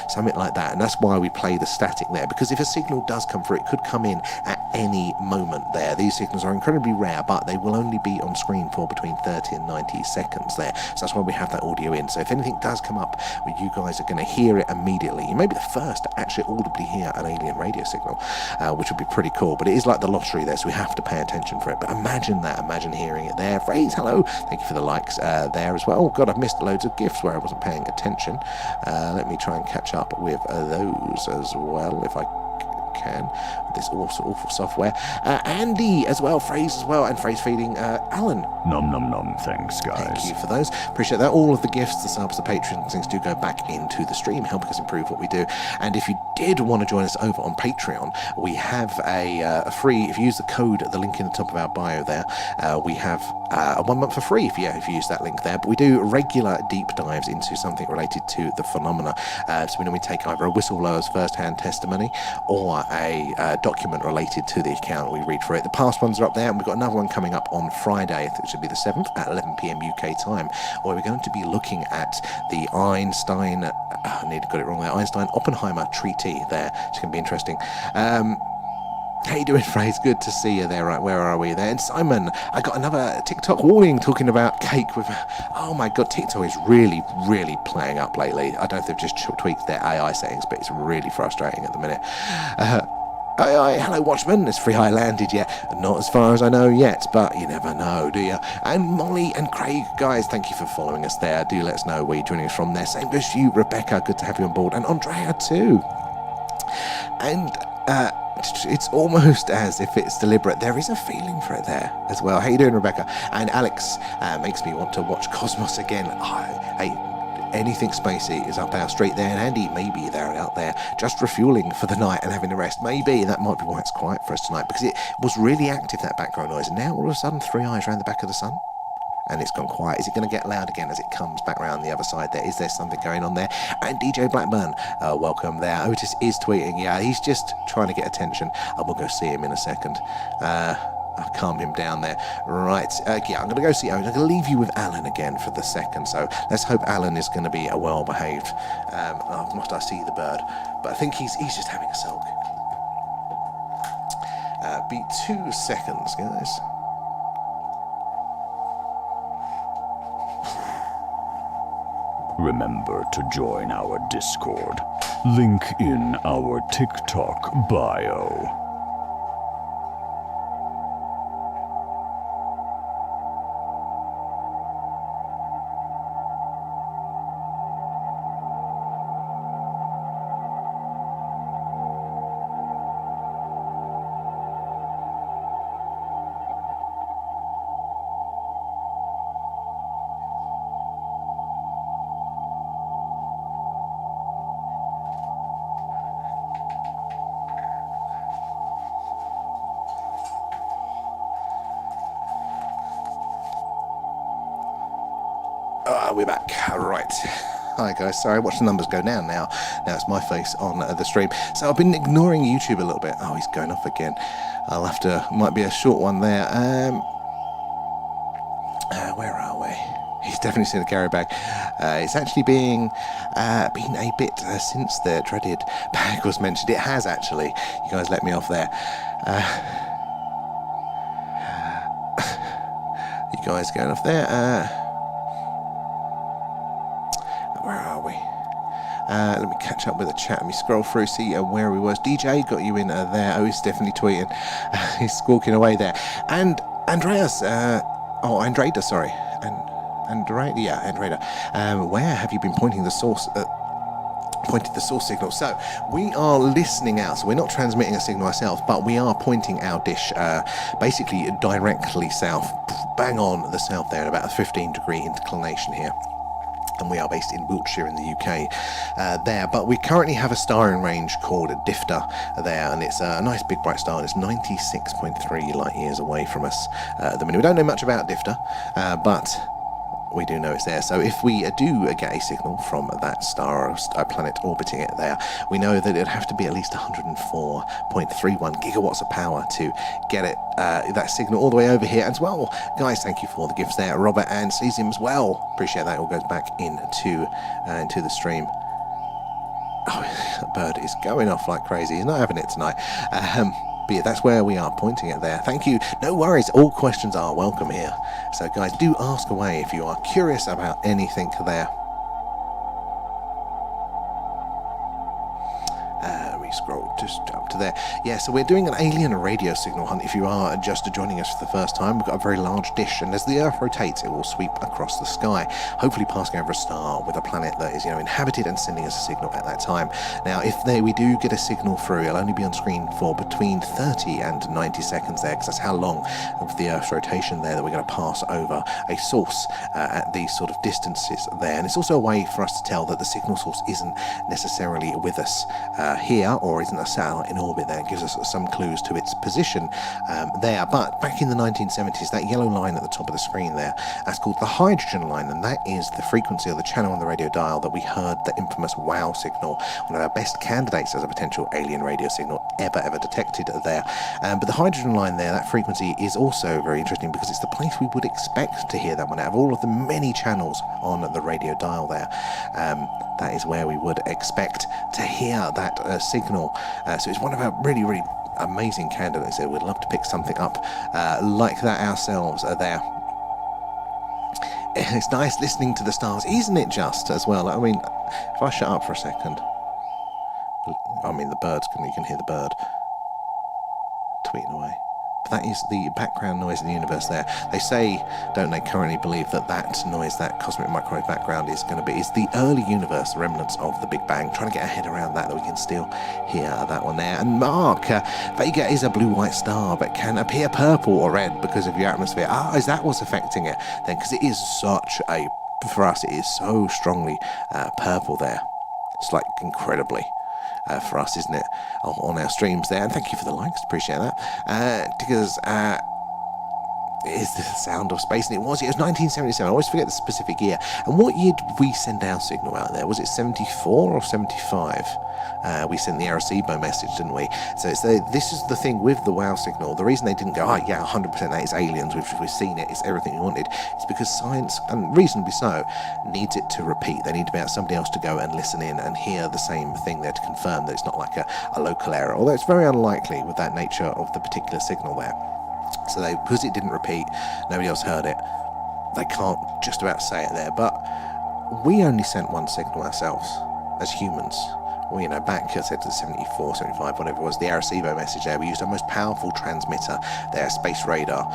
something like that? And that's why we play the static there, because if a signal does come through, it could come in at any moment there. These signals are incredibly rare, but they will only be on screen for between 30 and 90 seconds there. So that's why we have that audio in. So if anything does come up, well, you guys are going to hear it immediately. You may be the first to actually audibly hear an alien radio signal, which would be pretty cool. But it is like the lottery there, so we have to pay attention for it. But imagine that. Imagine hearing it there. Phrase, hello. Thank you for the likes there as well. Oh, God, I've missed loads of gifts where I wasn't paying attention. Let me try and catch up with those as well, if I can. This awful software. Andy as well, Phrase as well, and Phrase feeding Alan. Nom nom nom, thanks guys. Thank you for those. Appreciate that. All of the gifts, the subs, the Patreon things do go back into the stream, helping us improve what we do. And if you did want to join us over on Patreon, we have a free, if you use the code, the link in the top of our bio there, we have a 1 month for free if you use that link there. But we do regular deep dives into something related to the phenomena. So we normally take either a whistleblower's first-hand testimony or a document related to the account. We read through it. The past ones are up there, and we've got another one coming up on Friday, which should be the 7th at 11 p.m. UK time, where we're going to be looking at the Einstein, I nearly got it wrong there, Einstein-Oppenheimer treaty there. It's going to be interesting. How you doing, Phrase? Good to see you there. Right, where are we there? And Simon, I got another TikTok warning talking about cake with... Oh my God, TikTok is really, really playing up lately. I don't know if they've just tweaked their AI settings, but it's really frustrating at the minute. Hello, Watchman. Is Free High landed yet? Not as far as I know yet, but you never know, do you? And Molly and Craig, guys, thank you for following us there. Do let us know where you're joining us from there. Same goes to you, Rebecca. Good to have you on board. And Andrea, too. And... it's almost as if it's deliberate. There is a feeling for it there as well. How you doing, Rebecca? And Alex makes me want to watch Cosmos again. Hey, anything spacey is up our street there. And Andy, maybe they're out there just refueling for the night and having a rest. Maybe that might be why it's quiet for us tonight, because it was really active, that background noise. And now all of a sudden, 3 eyes around the back of the sun. And it's gone quiet. Is it going to get loud again as it comes back around the other side there? Is there something going on there? And DJ Blackburn, welcome there. Otis is tweeting. Yeah, he's just trying to get attention. I will go see him in a second. I'll calm him down there. Right. Yeah, I'm going to go see... I'm going to leave you with Alan again for the second. So let's hope Alan is going to be well-behaved. Must I see the bird? But I think he's just having a sulk. Be 2 seconds, guys. Remember to join our Discord. Link in our TikTok bio. We're back. Right. Hi guys, sorry, watch the numbers go down now. Now it's my face on the stream. So I've been ignoring YouTube a little bit. Oh, he's going off again. I'll have to, might be a short one there. Where are we? He's definitely seen the carrier bag. It's actually been a bit since the dreaded bag was mentioned. It has actually. You guys let me off there. You guys going off there? Where are we? Let me catch up with the chat. Let me scroll through, see where he was. DJ got you in there. Oh, he's definitely tweeting. He's squawking away there. And Andreas, Andreda, sorry. Andreda. Where have you been pointing the source? Pointed the source signal. So we are listening out. So we're not transmitting a signal ourselves, but we are pointing our dish basically directly south, bang on the south there, at about a 15-degree inclination here. And we are based in Wiltshire in the UK there. But we currently have a star in range called a Difter there, and it's a nice big bright star, and it's 96.3 light years away from us at the minute. We don't know much about Difter, but we do know it's there. So if we do get a signal from that star or a planet orbiting it there, we know that it'd have to be at least 104.31 gigawatts of power to get it that signal all the way over here as well. Guys, thank you for the gifts there, Robert and Cesium as well. Appreciate that. It all goes back into the stream. Oh, that bird is going off like crazy. He's not having it tonight. But yeah, that's where we are pointing it there. Thank you. No worries. All questions are welcome here. So guys, do ask away if you are curious about anything there. We scroll just up to there. Yeah, so we're doing an alien radio signal hunt. If you are just joining us for the first time, we've got a very large dish, and as the Earth rotates, it will sweep across the sky, hopefully passing over a star with a planet that is, inhabited and sending us a signal at that time. Now, if we do get a signal through, it'll only be on screen for between 30 and 90 seconds there, because that's how long of the Earth's rotation there that we're going to pass over a source at these sort of distances there. And it's also a way for us to tell that the signal source isn't necessarily with us here, or isn't a satellite in orbit there. It gives us some clues to its position there. But back in the 1970s, that yellow line at the top of the screen there, that's called the hydrogen line, and that is the frequency or the channel on the radio dial that we heard the infamous WOW signal, one of our best candidates as a potential alien radio signal ever detected there. But the hydrogen line there, that frequency is also very interesting because it's the place we would expect to hear that one out of all of the many channels on the radio dial there. That is where we would expect to hear that signal. So it's one of our really amazing candidates there. We'd love to pick something up like that ourselves there. It's nice listening to the stars, isn't it, just as well? I mean, if I shut up for a second, I mean, the birds, you can hear the bird tweeting away. But that is the background noise in the universe there. They say, don't they currently believe that noise, that cosmic microwave background is the early universe, remnants of the Big Bang. Trying to get our head around that we can still hear that one there. And Mark, Vega is a blue-white star, but can appear purple or red because of your atmosphere. Is that what's affecting it then? Because it is for us, it is so strongly purple there. It's like incredibly. For us, isn't it, on our streams there? And thank you for the likes, appreciate that. Because it is the sound of space, and it was 1977. I always forget the specific year. And what year did we send our signal out there? Was it 74 or 75? We sent the Arecibo message, didn't we? So this is the thing with the WOW signal. The reason they didn't go, 100% that is aliens, we've seen it, it's everything we wanted, it's because science, and reasonably so, needs it to repeat. They need to be able somebody else to go and listen in and hear the same thing there to confirm that it's not like a local error, although it's very unlikely with that nature of the particular signal there. So because it didn't repeat, nobody else heard it, they can't just about say it there. But we only sent one signal ourselves as humans. Well, back, I said, to 74, 75, whatever it was, the Arecibo message there, we used our most powerful transmitter there, space radar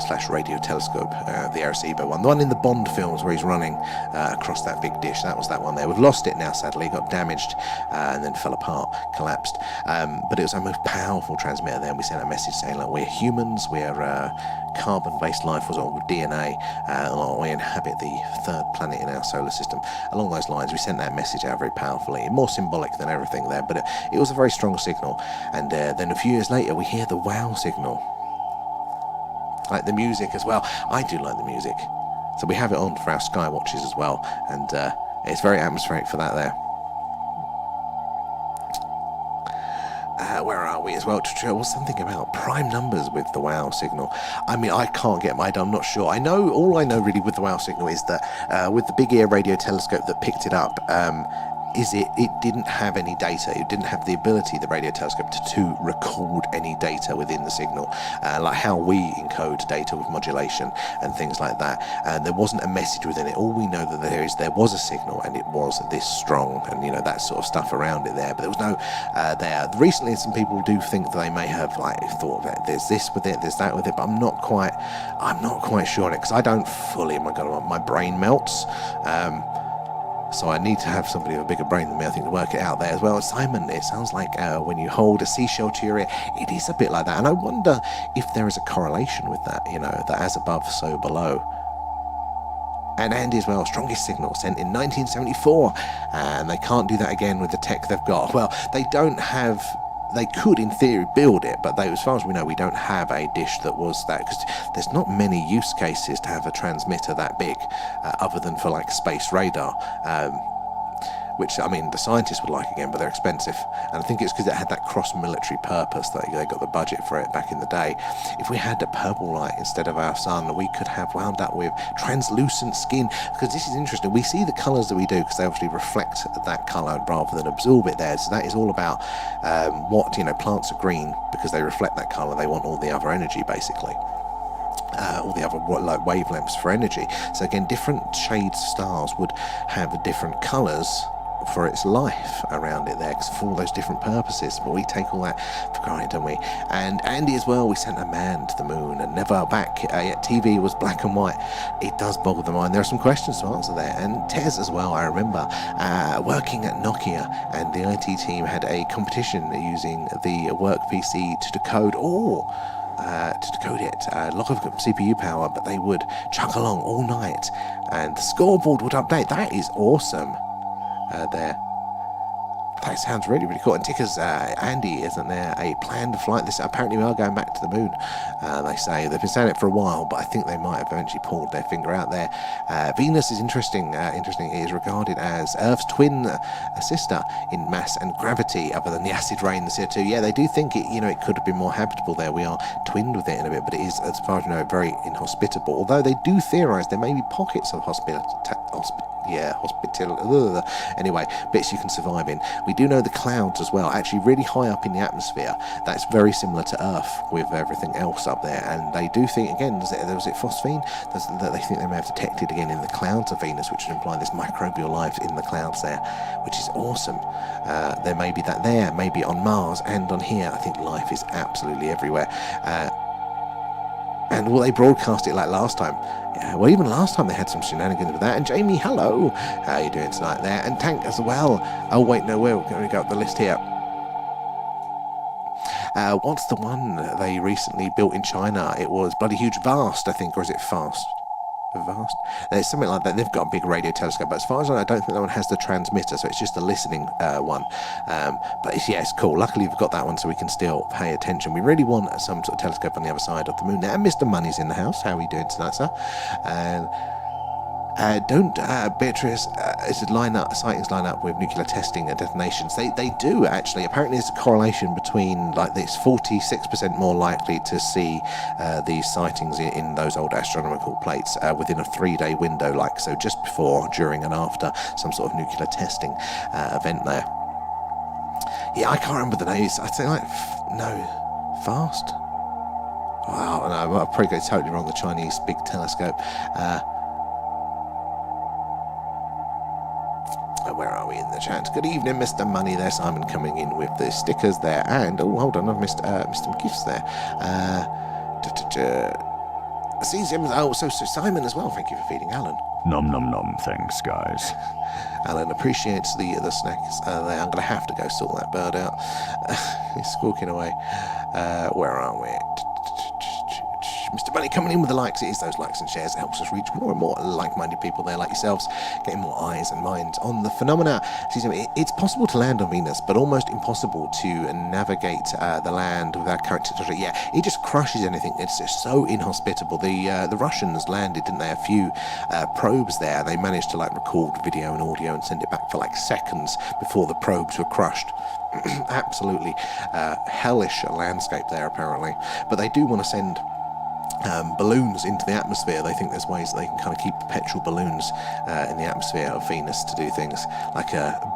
/ radio telescope, the Arecibo one. The one in the Bond films where he's running across that big dish, that was that one there. We've lost it now, sadly, got damaged and then fell apart, collapsed. But it was our most powerful transmitter there, and we sent a message saying, like, we're humans, we're carbon-based life forms, or DNA, we inhabit the third planet in our solar system. Along those lines, we sent that message out very powerfully, more symbolic than everything there, but it was a very strong signal. And then a few years later, we hear the WOW signal. Like the music as well. I do like the music. So we have it on for our skywatches as well, and it's very atmospheric for that there. Where are we as well? There was something about prime numbers with the WOW signal. I mean, I can't get my... I'm not sure. All I know really with the WOW signal is that with the Big Ear radio telescope that picked it up, it didn't have any data. It didn't have the ability, the radio telescope, to record any data within the signal, like how we encode data with modulation and things like that. And there wasn't a message within it. All we know that there was a signal, and it was this strong, and that sort of stuff around it there. But there was no there. Recently, some people do think that they may have thought that there's this with it, there's that with it, but I'm not quite sure on it, because I don't fully. Oh my God, my brain melts. So I need to have somebody with a bigger brain than me, I think, to work it out there as well. Simon, it sounds like when you hold a seashell to your ear, it is a bit like that. And I wonder if there is a correlation with that, that as above, so below. And Andy as well, strongest signal sent in 1974. And they can't do that again with the tech they've got. Well, they don't have... They could, in theory, build it, but as far as we know, we don't have a dish that was that, because there's not many use cases to have a transmitter that big, other than for space radar, which, I mean, the scientists would like again, but they're expensive. And I think it's because it had that cross-military purpose that they got the budget for it back in the day. If we had a purple light instead of our sun, we could have wound up with translucent skin. Because this is interesting. We see the colours that we do because they obviously reflect that colour rather than absorb it there. So that is all about plants are green because they reflect that colour. They want all the other energy, basically. All the other wavelengths for energy. So again, different shades of stars would have different colours for its life around it there, because for all those different purposes. But we take all that for granted, don't we? And Andy as well, we sent a man to the moon and never back, yet TV was black and white. It does boggle the mind. There are some questions to answer there. And Tez as well, I remember working at Nokia, and the IT team had a competition using the work PC to decode it, a lot of CPU power, but they would chug along all night and the scoreboard would update. That is awesome. There. That sounds really, really cool. And Ticker's Andy, isn't there a planned flight? Apparently we are going back to the moon. They say they've been saying it for a while, but I think they might have eventually pulled their finger out there. Venus is interesting. It is regarded as Earth's twin sister in mass and gravity, other than the acid rain, the CO2. Yeah, they do think it. It could have been more habitable there. We are twinned with it in a bit, but it is, as far as we know, very inhospitable. Although they do theorise there may be pockets of anyway, bits you can survive in. We do know the clouds as well, actually really high up in the atmosphere. That's very similar to Earth with everything else up there, and they do think, again, was it phosphine? That they think they may have detected again in the clouds of Venus, which would imply this microbial life in the clouds there, which is awesome. There may be that there, maybe on Mars and on here. I think life is absolutely everywhere. And will they broadcast it like last time? Yeah, well, even last time they had some shenanigans with that. And Jamie, hello. How are you doing tonight there? And Tank as well. Oh, wait, no, we're going to go up the list here. What's the one they recently built in China? It was bloody huge, Vast, I think, or is it Fast? Vast? There's something like that. They've got a big radio telescope, but as far as I know, I don't think that one has the transmitter, so it's just the listening one. But it's cool. Luckily, we've got that one, so we can still pay attention. We really want some sort of telescope on the other side of the moon. Now, Mr. Money's in the house. How are you doing tonight, sir? And Beatrice, sightings line up with nuclear testing and detonations? They do, actually. Apparently there's a correlation between, it's 46% more likely to see these sightings in those old astronomical plates within a 3-day window, so just before, during and after some sort of nuclear testing event there. Yeah, I can't remember the names. I'd say Fast? Wow, no, I'll probably go totally wrong, the Chinese big telescope. Where are we in the chat? Good evening, Mr. Money there. Simon coming in with the stickers there. And, oh, hold on, I've missed Mr. McGiff's there. So Simon as well. Thank you for feeding Alan. Nom nom nom, thanks, guys. Alan appreciates the snacks there. I'm going to have to go sort that bird out. He's squawking away. Where are we? Mr. Bunny coming in with the likes. It is those likes and shares that helps us reach more and more like-minded people there like yourselves, getting more eyes and minds on the phenomena. It's possible to land on Venus, but almost impossible to navigate the land without characteristic. Yeah, it just crushes anything. It's so inhospitable. The Russians landed, didn't they? A few probes there. They managed to like record video and audio and send it back for like seconds before the probes were crushed. Absolutely hellish landscape there apparently, but they do want to send balloons into the atmosphere. They think there's ways that they can kind of keep perpetual balloons in the atmosphere of Venus to do things like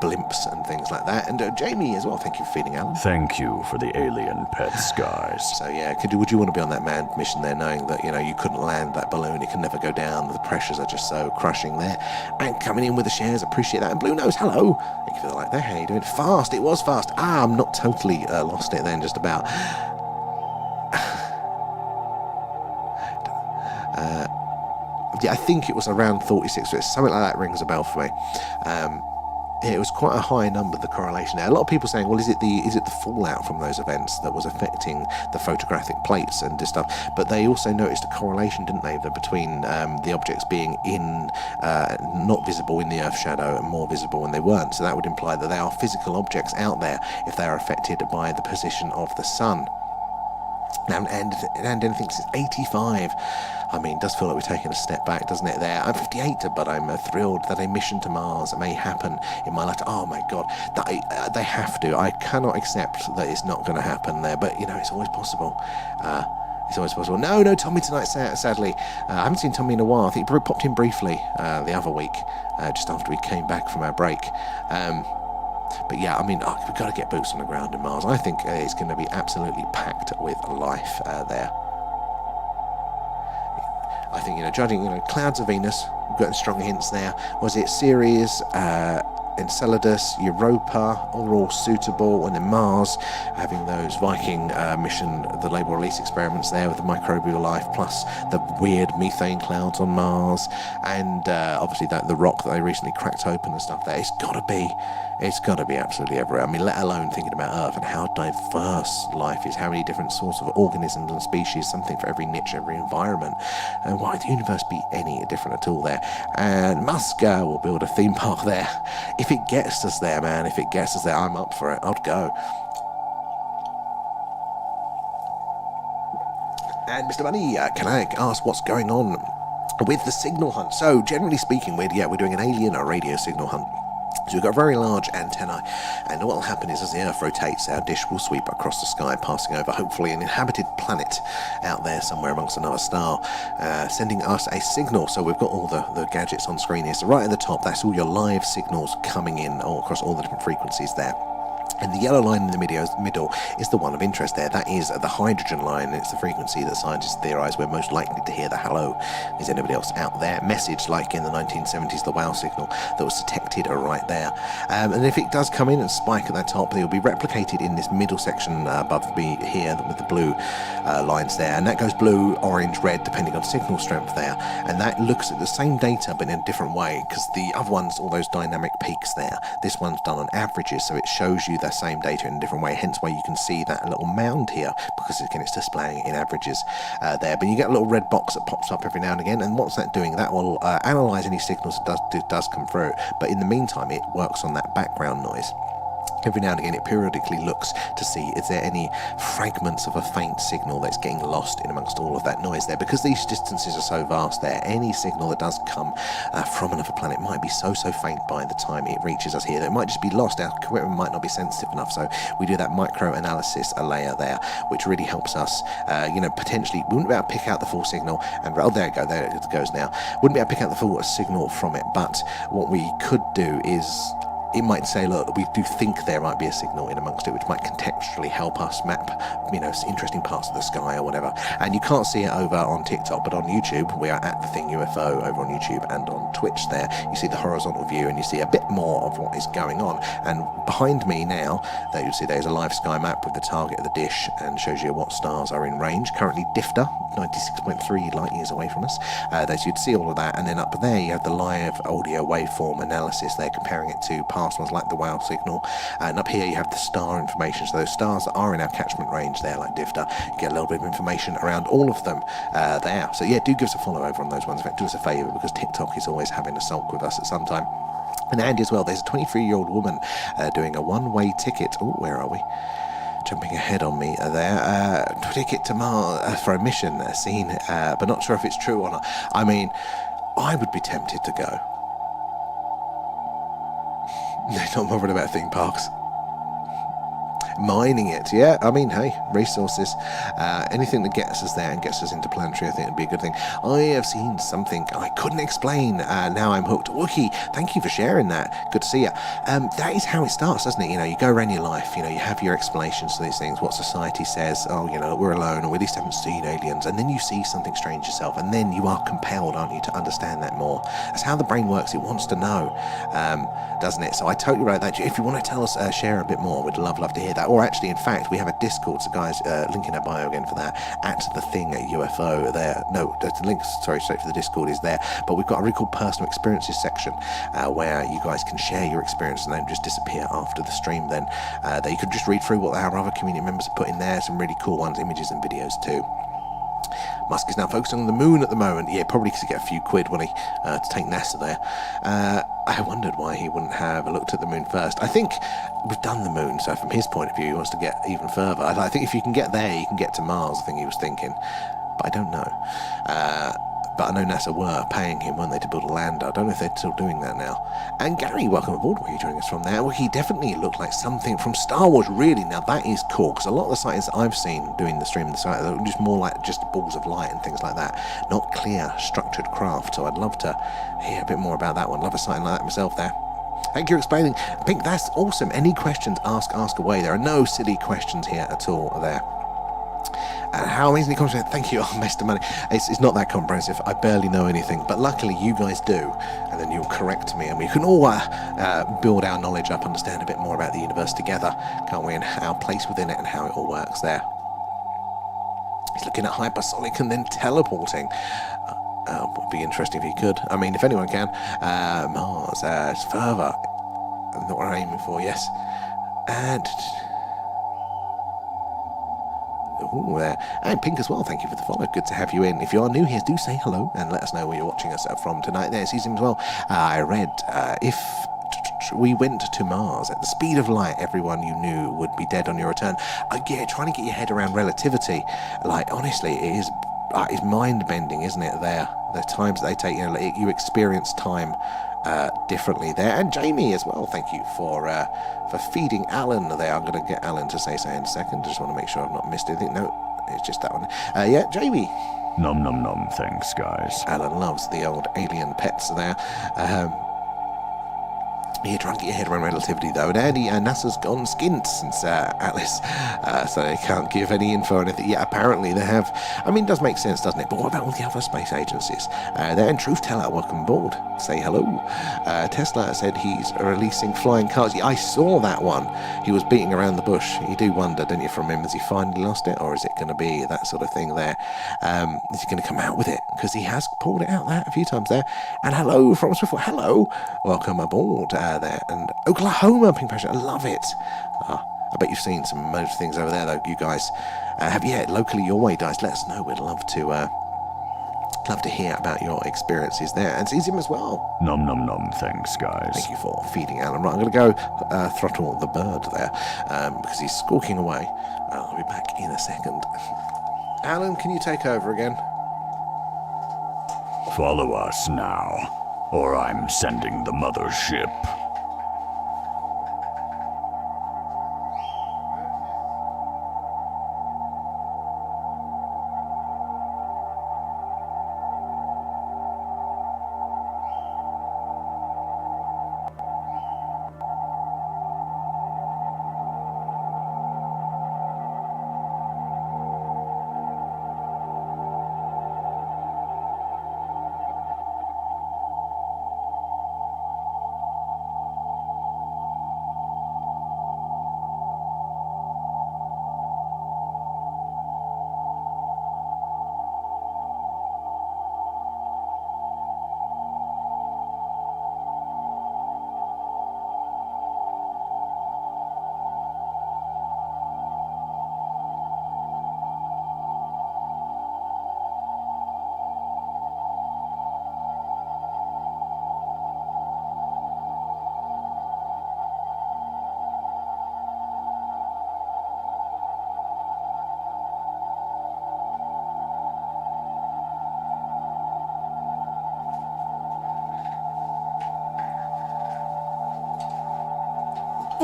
blimps and things like that. And Jamie as well, thank you for feeding Alan. Thank you for the alien pets, guys. So yeah, would you want to be on that manned mission there, knowing that you couldn't land that balloon, it can never go down, the pressures are just so crushing there. And coming in with the shares, appreciate that. And Blue Nose, hello, thank you for the like there. How you doing? Fast, it was fast. I'm not totally lost it then, just about. I think it was around 46, something like that rings a bell for me. It was quite a high number, the correlation there. A lot of people saying, well, is it the fallout from those events that was affecting the photographic plates and this stuff? But they also noticed a correlation, didn't they, between the objects being not visible in the Earth's shadow and more visible when they weren't. So that would imply that they are physical objects out there if they are affected by the position of the sun. And anything since 85. I mean, it does feel like we're taking a step back, doesn't it, there? I'm 58, but I'm thrilled that a mission to Mars may happen in my lifetime. Oh, my God. They have to. I cannot accept that it's not going to happen there, but, it's always possible. It's always possible. No Tommy tonight, sadly. I haven't seen Tommy in a while. I think he popped in briefly the other week, just after we came back from our break. But yeah, I mean, we've got to get boots on the ground in Mars. I think it's going to be absolutely packed with life there. I think, judging, clouds of Venus, we've got strong hints there. Was it Ceres, Enceladus, Europa, all suitable, and then Mars, having those Viking mission, the label release experiments there with the microbial life, plus the weird methane clouds on Mars, and obviously the rock that they recently cracked open and stuff there. It's got to be absolutely everywhere. I mean, let alone thinking about Earth and how diverse life is, how many different sorts of organisms and species, something for every niche, every environment. And why would the universe be any different at all there? And Musk will build a theme park there. If it gets us there, man, I'm up for it. I'd go. And Mr. Bunny, can I ask what's going on with the signal hunt? So, generally speaking, we're doing an alien or radio signal hunt. So we've got a very large antenna, and what will happen is as the Earth rotates, our dish will sweep across the sky, passing over hopefully an inhabited planet out there somewhere amongst another star, sending us a signal. So we've got all the gadgets on screen here. So right at the top, that's all your live signals coming in all across all the different frequencies there. And the yellow line in the middle is the one of interest there. That is the hydrogen line. It's the frequency that scientists theorize we're most likely to hear the hello. Is anybody else out there? Message like in the 1970s, the wow signal that was detected right there. And if it does come in and spike at that top, it will be replicated in this middle section above me here with the blue lines there. And that goes blue, orange, red, depending on signal strength there. And that looks at the same data but in a different way, because the other one's all those dynamic peaks there. This one's done on averages, so it shows you the same data in a different way, hence why you can see that little mound here, because again it's displaying it in averages there. But you get a little red box that pops up every now and again, and what's that doing? That will analyze any signals that does come through, but in the meantime it works on that background noise. Every now and again it periodically looks to see is there any fragments of a faint signal that's getting lost in amongst all of that noise there. Because these distances are so vast there, any signal that does come from another planet might be so faint by the time it reaches us here that it might just be lost. Our equipment might not be sensitive enough, so we do that micro analysis layer there, which really helps us potentially, we wouldn't be able to pick out the full signal, and there it goes now, wouldn't be able to pick out the full signal from it, but what we could do is it might say, look, we do think there might be a signal in amongst it, which might contextually help us map, interesting parts of the sky or whatever. And you can't see it over on TikTok, but on YouTube, we are at The Thing UFO over on YouTube and on Twitch there. You see the horizontal view and you see a bit more of what is going on. And behind me now, there you see there's a live sky map with the target of the dish and shows you what stars are in range. Currently Difter, 96.3 light years away from us. So you'd see all of that. And then up there you have the live audio waveform analysis there, comparing it to past past ones like the WOW signal. And up here you have the star information, so those stars that are in our catchment range there, like Difter, you get a little bit of information around all of them there. So yeah, do give us a follow over on those ones. In fact, do us a favour, because TikTok is always having a sulk with us at some time. And Andy as well, there's a 23-year-old woman doing a one-way ticket. Oh, where are we? Jumping ahead on me there. Ticket to Mars for a mission seen, but not sure if it's true or not. I mean, I would be tempted to go. They're not bothered about theme parks. Mining it, yeah. I mean, hey, resources. Anything that gets us there and gets us interplanetary, I think would be a good thing. I have seen something I couldn't explain. Now I'm hooked. Wookie, thank you for sharing that. Good to see you. That is how it starts, doesn't it? You know, you go around your life, you know, you have your explanations to these things, what society says, oh, you know, we're alone, or we at least haven't seen aliens, and then you see something strange yourself, and then you are compelled, aren't you, to understand that more. That's how the brain works. It wants to know, doesn't it? So I totally relate that. If you want to tell us, share a bit more, we'd love to hear that. Or actually, in fact, we have a Discord, so guys, link in our bio again for that, at the thing UFO there. No, the link, sorry, straight for the Discord is there, but we've got a really cool personal experiences section where you guys can share your experience and don't just disappear after the stream then. That you could just read through what our other community members have put in there, some really cool ones, images and videos too. Musk is now focusing on the moon at the moment. Yeah, probably because he get a few quid when he to take NASA there. I wondered why he wouldn't have looked at the moon first. I think we've done the moon, so from his point of view, he wants to get even further. I think if you can get there, you can get to Mars, I think he was thinking. But I don't know. But I know NASA were paying him, weren't they, to build a lander. I don't know if they're still doing that now. And Gary, welcome aboard. Where are you joining us from there? Well, he definitely looked like something from Star Wars, really. Now, that is cool, because a lot of the sightings that I've seen doing the stream, are just more like just balls of light and things like that. Not clear, structured craft. So I'd love to hear a bit more about that one. Love a sighting like that myself there. Thank you for explaining. Pink, that's awesome. Any questions, ask away. There are no silly questions here at all there. How amazingly comprehensive. Thank you, Mr. Money. It's not that comprehensive. I barely know anything, but luckily you guys do, and then you'll correct me, and we can all build our knowledge up, understand a bit more about the universe together, can't we, and our place within it and how it all works there. He's looking at hypersonic and then teleporting. Would be interesting if he could. I mean, if anyone can. Mars, it's further. Not what I'm aiming for, yes. And... Ooh, and Pink as well, thank you for the follow. Good to have you in. If you are new here, do say hello and let us know where you're watching us from tonight. There, sees him as well. I read, if we went to Mars at the speed of light, everyone you knew would be dead on your return. Yeah, trying to get your head around relativity, like, honestly, it is it's mind-bending, isn't it, there? The times they take, you know, you experience time differently there. And Jamie as well, thank you for feeding Alan there. I'm going to get Alan to say so in a second. Just want to make sure I've not missed anything. No, it's just that one. Yeah, Jamie. Nom nom nom, thanks guys. Alan loves the old alien pets there. Yeah, trying to get your head around relativity though. And Andy, NASA's gone skint since Atlas, so they can't give any info or anything. Yeah, apparently they have. I mean, it does make sense, doesn't it? But what about all the other space agencies? They're in Truth Teller, welcome aboard. Say hello. Tesla said he's releasing flying cars. Yeah, I saw that one. He was beating around the bush. You do wonder, don't you, from him, has he finally lost it? Or is it going to be that sort of thing there? Is he going to come out with it? Because he has pulled it out there a few times there. And hello from Swiftfoot. Hello. Welcome aboard. There, and Oklahoma, Pink Passion, I love it. I bet you've seen some most things over there though, you guys. Have you locally your way, guys? Let us know. We'd love to hear about your experiences there. And sees him as well. Nom nom nom, thanks guys. Thank you for feeding Alan. Right, I'm going to go throttle the bird there because he's squawking away. I'll be back in a second. Alan, can you take over again? Follow us now, or I'm sending the mothership.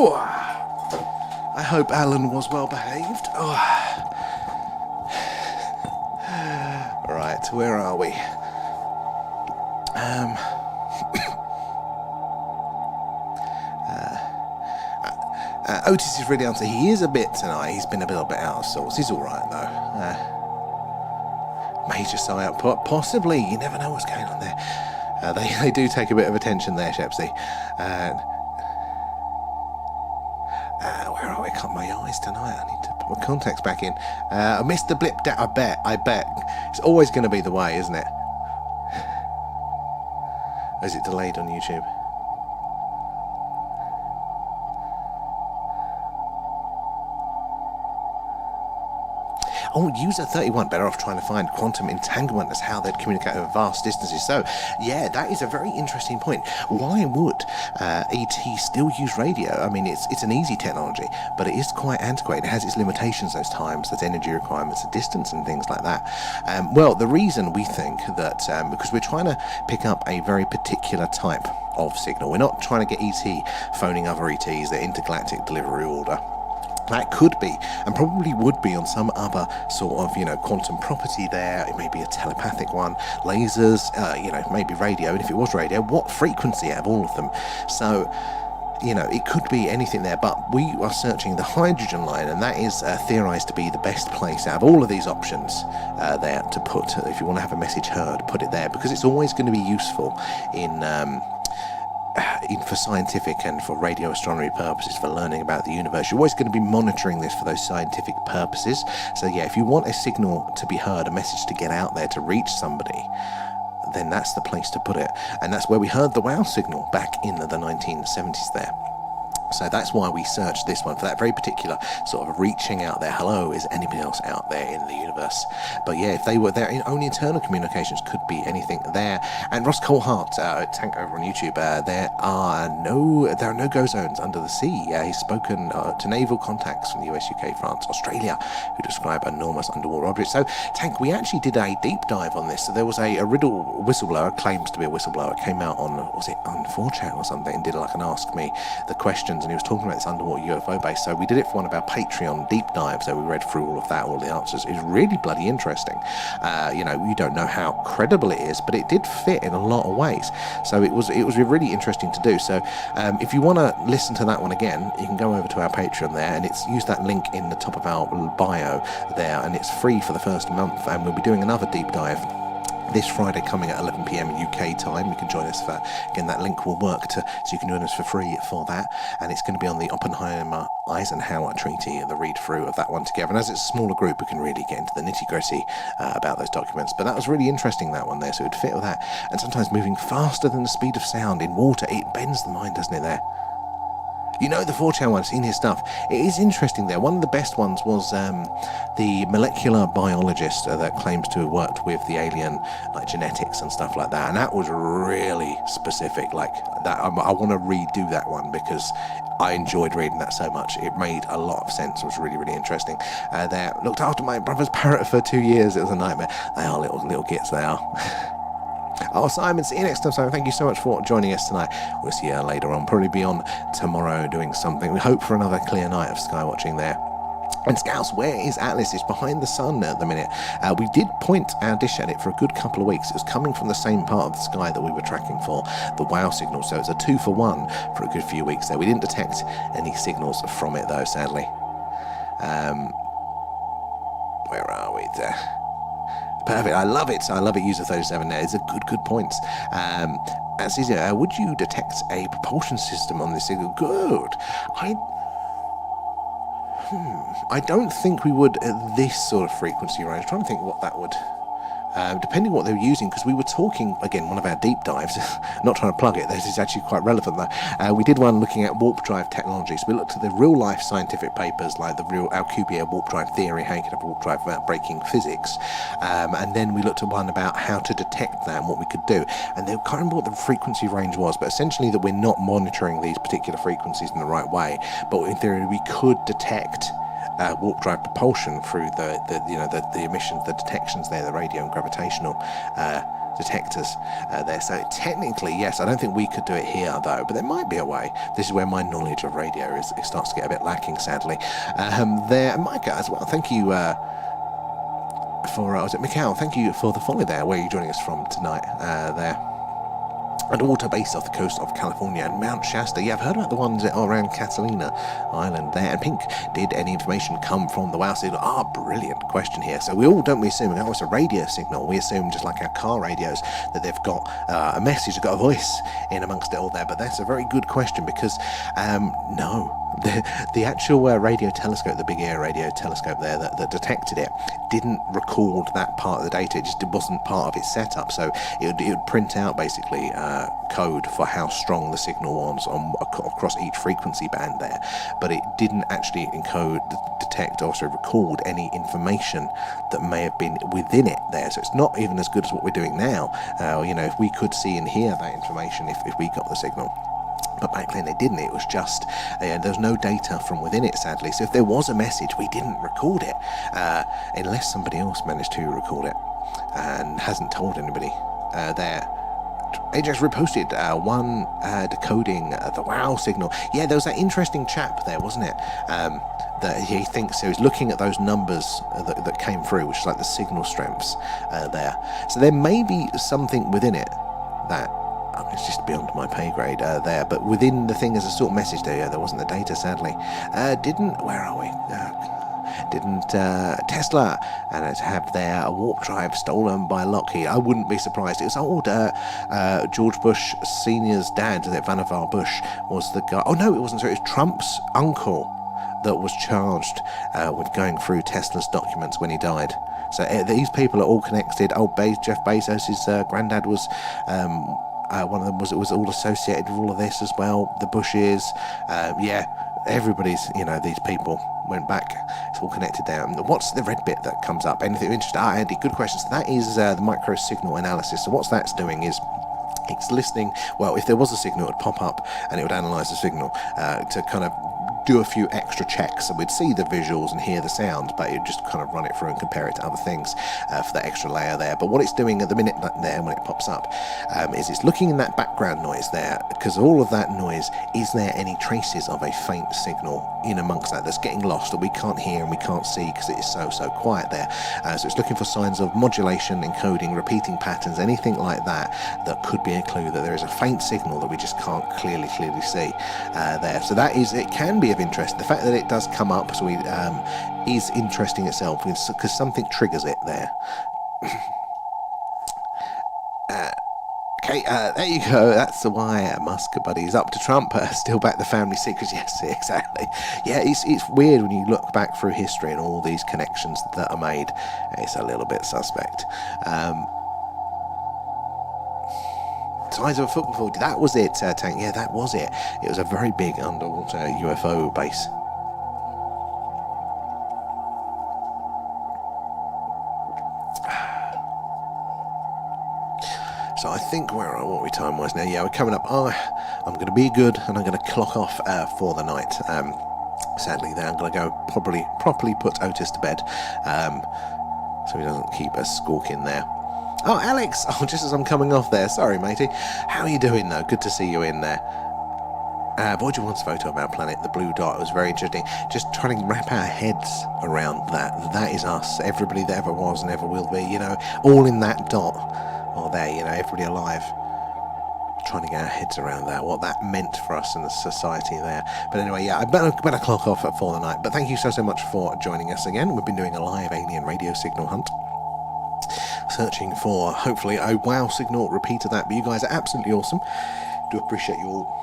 Oh, I hope Alan was well behaved. Oh. Right, where are we? Otis is really answer. He is a bit tonight. He's been a little bit out of sorts. He's all right though. Major psi output, possibly. You never know what's going on there. They do take a bit of attention there, Shepsy. Where are we? I can't my eyes tonight. I need to put my contacts back in. I missed the blip. I bet. It's always going to be the way, isn't it? Or is it delayed on YouTube? Oh, user 31, better off trying to find quantum entanglement as how they'd communicate over vast distances. So, yeah, that is a very interesting point. Why would ET still use radio? I mean, it's an easy technology, but it is quite antiquated. It has its limitations, those times, there's energy requirements, the distance and things like that. Well, the reason we think that, because we're trying to pick up a very particular type of signal. We're not trying to get ET phoning other ETs, their intergalactic delivery order. That could be, and probably would be on some other sort of, quantum property there. It may be a telepathic one, lasers, maybe radio. And if it was radio, what frequency out of all of them? So, it could be anything there. But we are searching the hydrogen line, and that is theorized to be the best place out of all of these options there to put, if you want to have a message heard, put it there, because it's always going to be useful for scientific and for radio astronomy purposes, for learning about the universe. You're always going to be monitoring this for those scientific purposes. So yeah, if you want a signal to be heard, a message to get out there to reach somebody, then that's the place to put it. And that's where we heard the WOW signal back in the 1970s there. So that's why we searched this one, for that very particular sort of reaching out there. Hello, is anybody else out there in the universe? But yeah, if they were there, only internal communications could be anything there. And Ross Colehart, Tank over on YouTube, there are no go zones under the sea. He's spoken to naval contacts from the US, UK, France, Australia, who describe enormous underwater objects. So Tank, we actually did a deep dive on this. So there was a riddle whistleblower, claims to be a whistleblower, came out on, was it on 4chan or something, and did like an Ask Me the Questions, and he was talking about this underwater UFO base. So we did it for one of our Patreon deep dives, so we read through all of that, all the answers. It was really bloody interesting. You don't know how credible it is, but it did fit in a lot of ways. So it was really interesting to do. So if you want to listen to that one again, you can go over to our Patreon there, and use that link in the top of our bio there, and it's free for the first month. And we'll be doing another deep dive this Friday coming at 11 PM UK time. You can join us for that. Again, that link will work so you can join us for free for that. And it's going to be on the Oppenheimer-Eisenhower Treaty, the read-through of that one together. And as it's a smaller group, we can really get into the nitty-gritty about those documents. But that was really interesting, that one there, so it would fit with that. And sometimes moving faster than the speed of sound in water, it bends the mind, doesn't it, there? The 4chan one, seen his stuff. It is interesting there. One of the best ones was the molecular biologist that claims to have worked with the alien, like genetics and stuff like that. And that was really specific. Like that, I want to redo that one because I enjoyed reading that so much. It made a lot of sense. It was really, really interesting. There, looked after my brother's parrot for 2 years. It was a nightmare. They are little gits. They are. Oh, Simon, see you next time, Simon. Thank you so much for joining us tonight. We'll see you later on. Probably be on tomorrow doing something. We hope for another clear night of skywatching there. And Scouts, where is Atlas? It's behind the sun at the minute. We did point our dish at it for a good couple of weeks. It was coming from the same part of the sky that we were tracking for the WOW signal. So it's a 2-for-1 for a good few weeks there. We didn't detect any signals from it, though, sadly. Where are we there? Perfect. I love it. User 37 there. It's a good point. As is, would you detect a propulsion system on this signal? Good. I don't think we would at this sort of frequency range. I'm trying to think what that would... depending what they were using, because we were talking, again, one of our deep dives, not trying to plug it, this is actually quite relevant though. We did one looking at warp drive technology, so we looked at the real life scientific papers, like the real Alcubierre warp drive theory, how you could have a warp drive without breaking physics, and then we looked at one about how to detect that and what we could do, and they can't remember what the frequency range was, but essentially that we're not monitoring these particular frequencies in the right way, but in theory we could detect warp drive propulsion through the emissions, the detections there, the radio and gravitational detectors there. So technically, yes, I don't think we could do it here though, but there might be a way. This is where my knowledge of radio it starts to get a bit lacking, sadly. There, Micah as well. Thank you for was it Mikhail? Thank you for the follow there. Where are you joining us from tonight? There. Underwater base off the coast of California and Mount Shasta. Yeah, I've heard about the ones that are around Catalina Island there. And Pink, did any information come from the WOW signal? Brilliant question here. So we assume, it's a radio signal. We assume, just like our car radios, that they've got a message, they've got a voice in amongst it all there. But that's a very good question because, no. The actual radio telescope, the big air radio telescope there that detected it, didn't record that part of the data. It wasn't part of its setup. So it would print out basically code for how strong the signal was across each frequency band there, but it didn't actually detect, also record any information that may have been within it there. So it's not even as good as what we're doing now. If we could see and hear that information if we got the signal. But back then they didn't. It was just, there was no data from within it, sadly. So if there was a message, we didn't record it, unless somebody else managed to record it and hasn't told anybody there. Ajax reposted one decoding the WOW signal. Yeah, there was that interesting chap there, wasn't it? That he thinks he was looking at those numbers that came through, which is like the signal strengths there. So there may be something within it that it's just beyond my pay grade there, but within the thing as a sort of message there wasn't the data, sadly. Where are we? Tesla and to have their warp drive stolen by Lockheed. I wouldn't be surprised. It was old George Bush Senior's dad, Vannevar Bush, was the guy. Oh no, it wasn't. Sorry, it was Trump's uncle that was charged with going through Tesla's documents when he died. So these people are all connected. Jeff Bezos' granddad was one of them was all associated with all of this as well. The Bushes, everybody's, these people went back. It's all connected down. What's the red bit that comes up? Anything interesting? Andy, good question. So that is the micro signal analysis. So what that's doing is it's listening. Well, if there was a signal, it would pop up and it would analyze the signal to kind of do a few extra checks, and we'd see the visuals and hear the sound, but it'd just kind of run it through and compare it to other things for that extra layer there. But what it's doing at the minute there when it pops up is it's looking in that background noise there, because all of that noise, is there any traces of a faint signal in amongst that that's getting lost, that we can't hear and we can't see because it is so quiet there. So it's looking for signs of modulation, encoding, repeating patterns, anything like that that could be a clue that there is a faint signal that we just can't clearly see there. So that is, it can be of interest. The fact that it does come up is interesting itself because something triggers it there. Okay, there you go. That's why Musk buddies up to Trump. Still back the family secrets. Yes, exactly. Yeah, it's weird when you look back through history and all these connections that are made. It's a little bit suspect. Size of a football field. That was it, Tank. Yeah, that was it. It was a very big underwater UFO base. So I think what are we time-wise now? Yeah, we're coming up. I'm going to be good, and I'm going to clock off for the night. Sadly, there I'm going to go properly put Otis to bed, so he doesn't keep us squawking there. Oh, Alex! Oh, just as I'm coming off there. Sorry, matey. How are you doing, though? Good to see you in there. Voyager 1's photo of our planet, the blue dot, was very interesting. Just trying to wrap our heads around that. That is us. Everybody that ever was and ever will be, all in that dot. Or there, everybody alive. Trying to get our heads around that, what that meant for us in the society there. But anyway, yeah, I better clock off for the night. But thank you so much for joining us again. We've been doing a live alien radio signal hunt, searching for hopefully a WOW signal repeat of that. But you guys are absolutely awesome. Do appreciate you all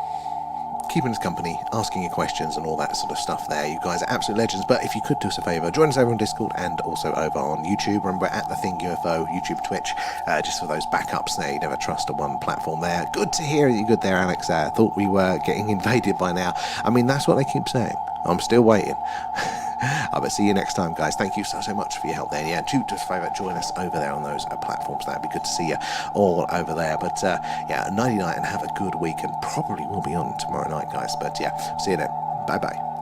keeping us company, asking your questions and all that sort of stuff there. You guys are absolute legends. But if you could do us a favour, join us over on Discord and also over on YouTube. Remember, at The Thing UFO, YouTube, Twitch, just for those backups there. You never trust a one platform there. Good to hear you good there, Alex. I thought we were getting invaded by now. I mean, that's what they keep saying. I'm still waiting. I will see you next time, guys. Thank you so much for your help there. Yeah, do us a favour, join us over there on those platforms. That'd be good to see you all over there. But yeah, nighty night and have a good week, and probably will be on tomorrow night, guys. But yeah, see you then. Bye bye.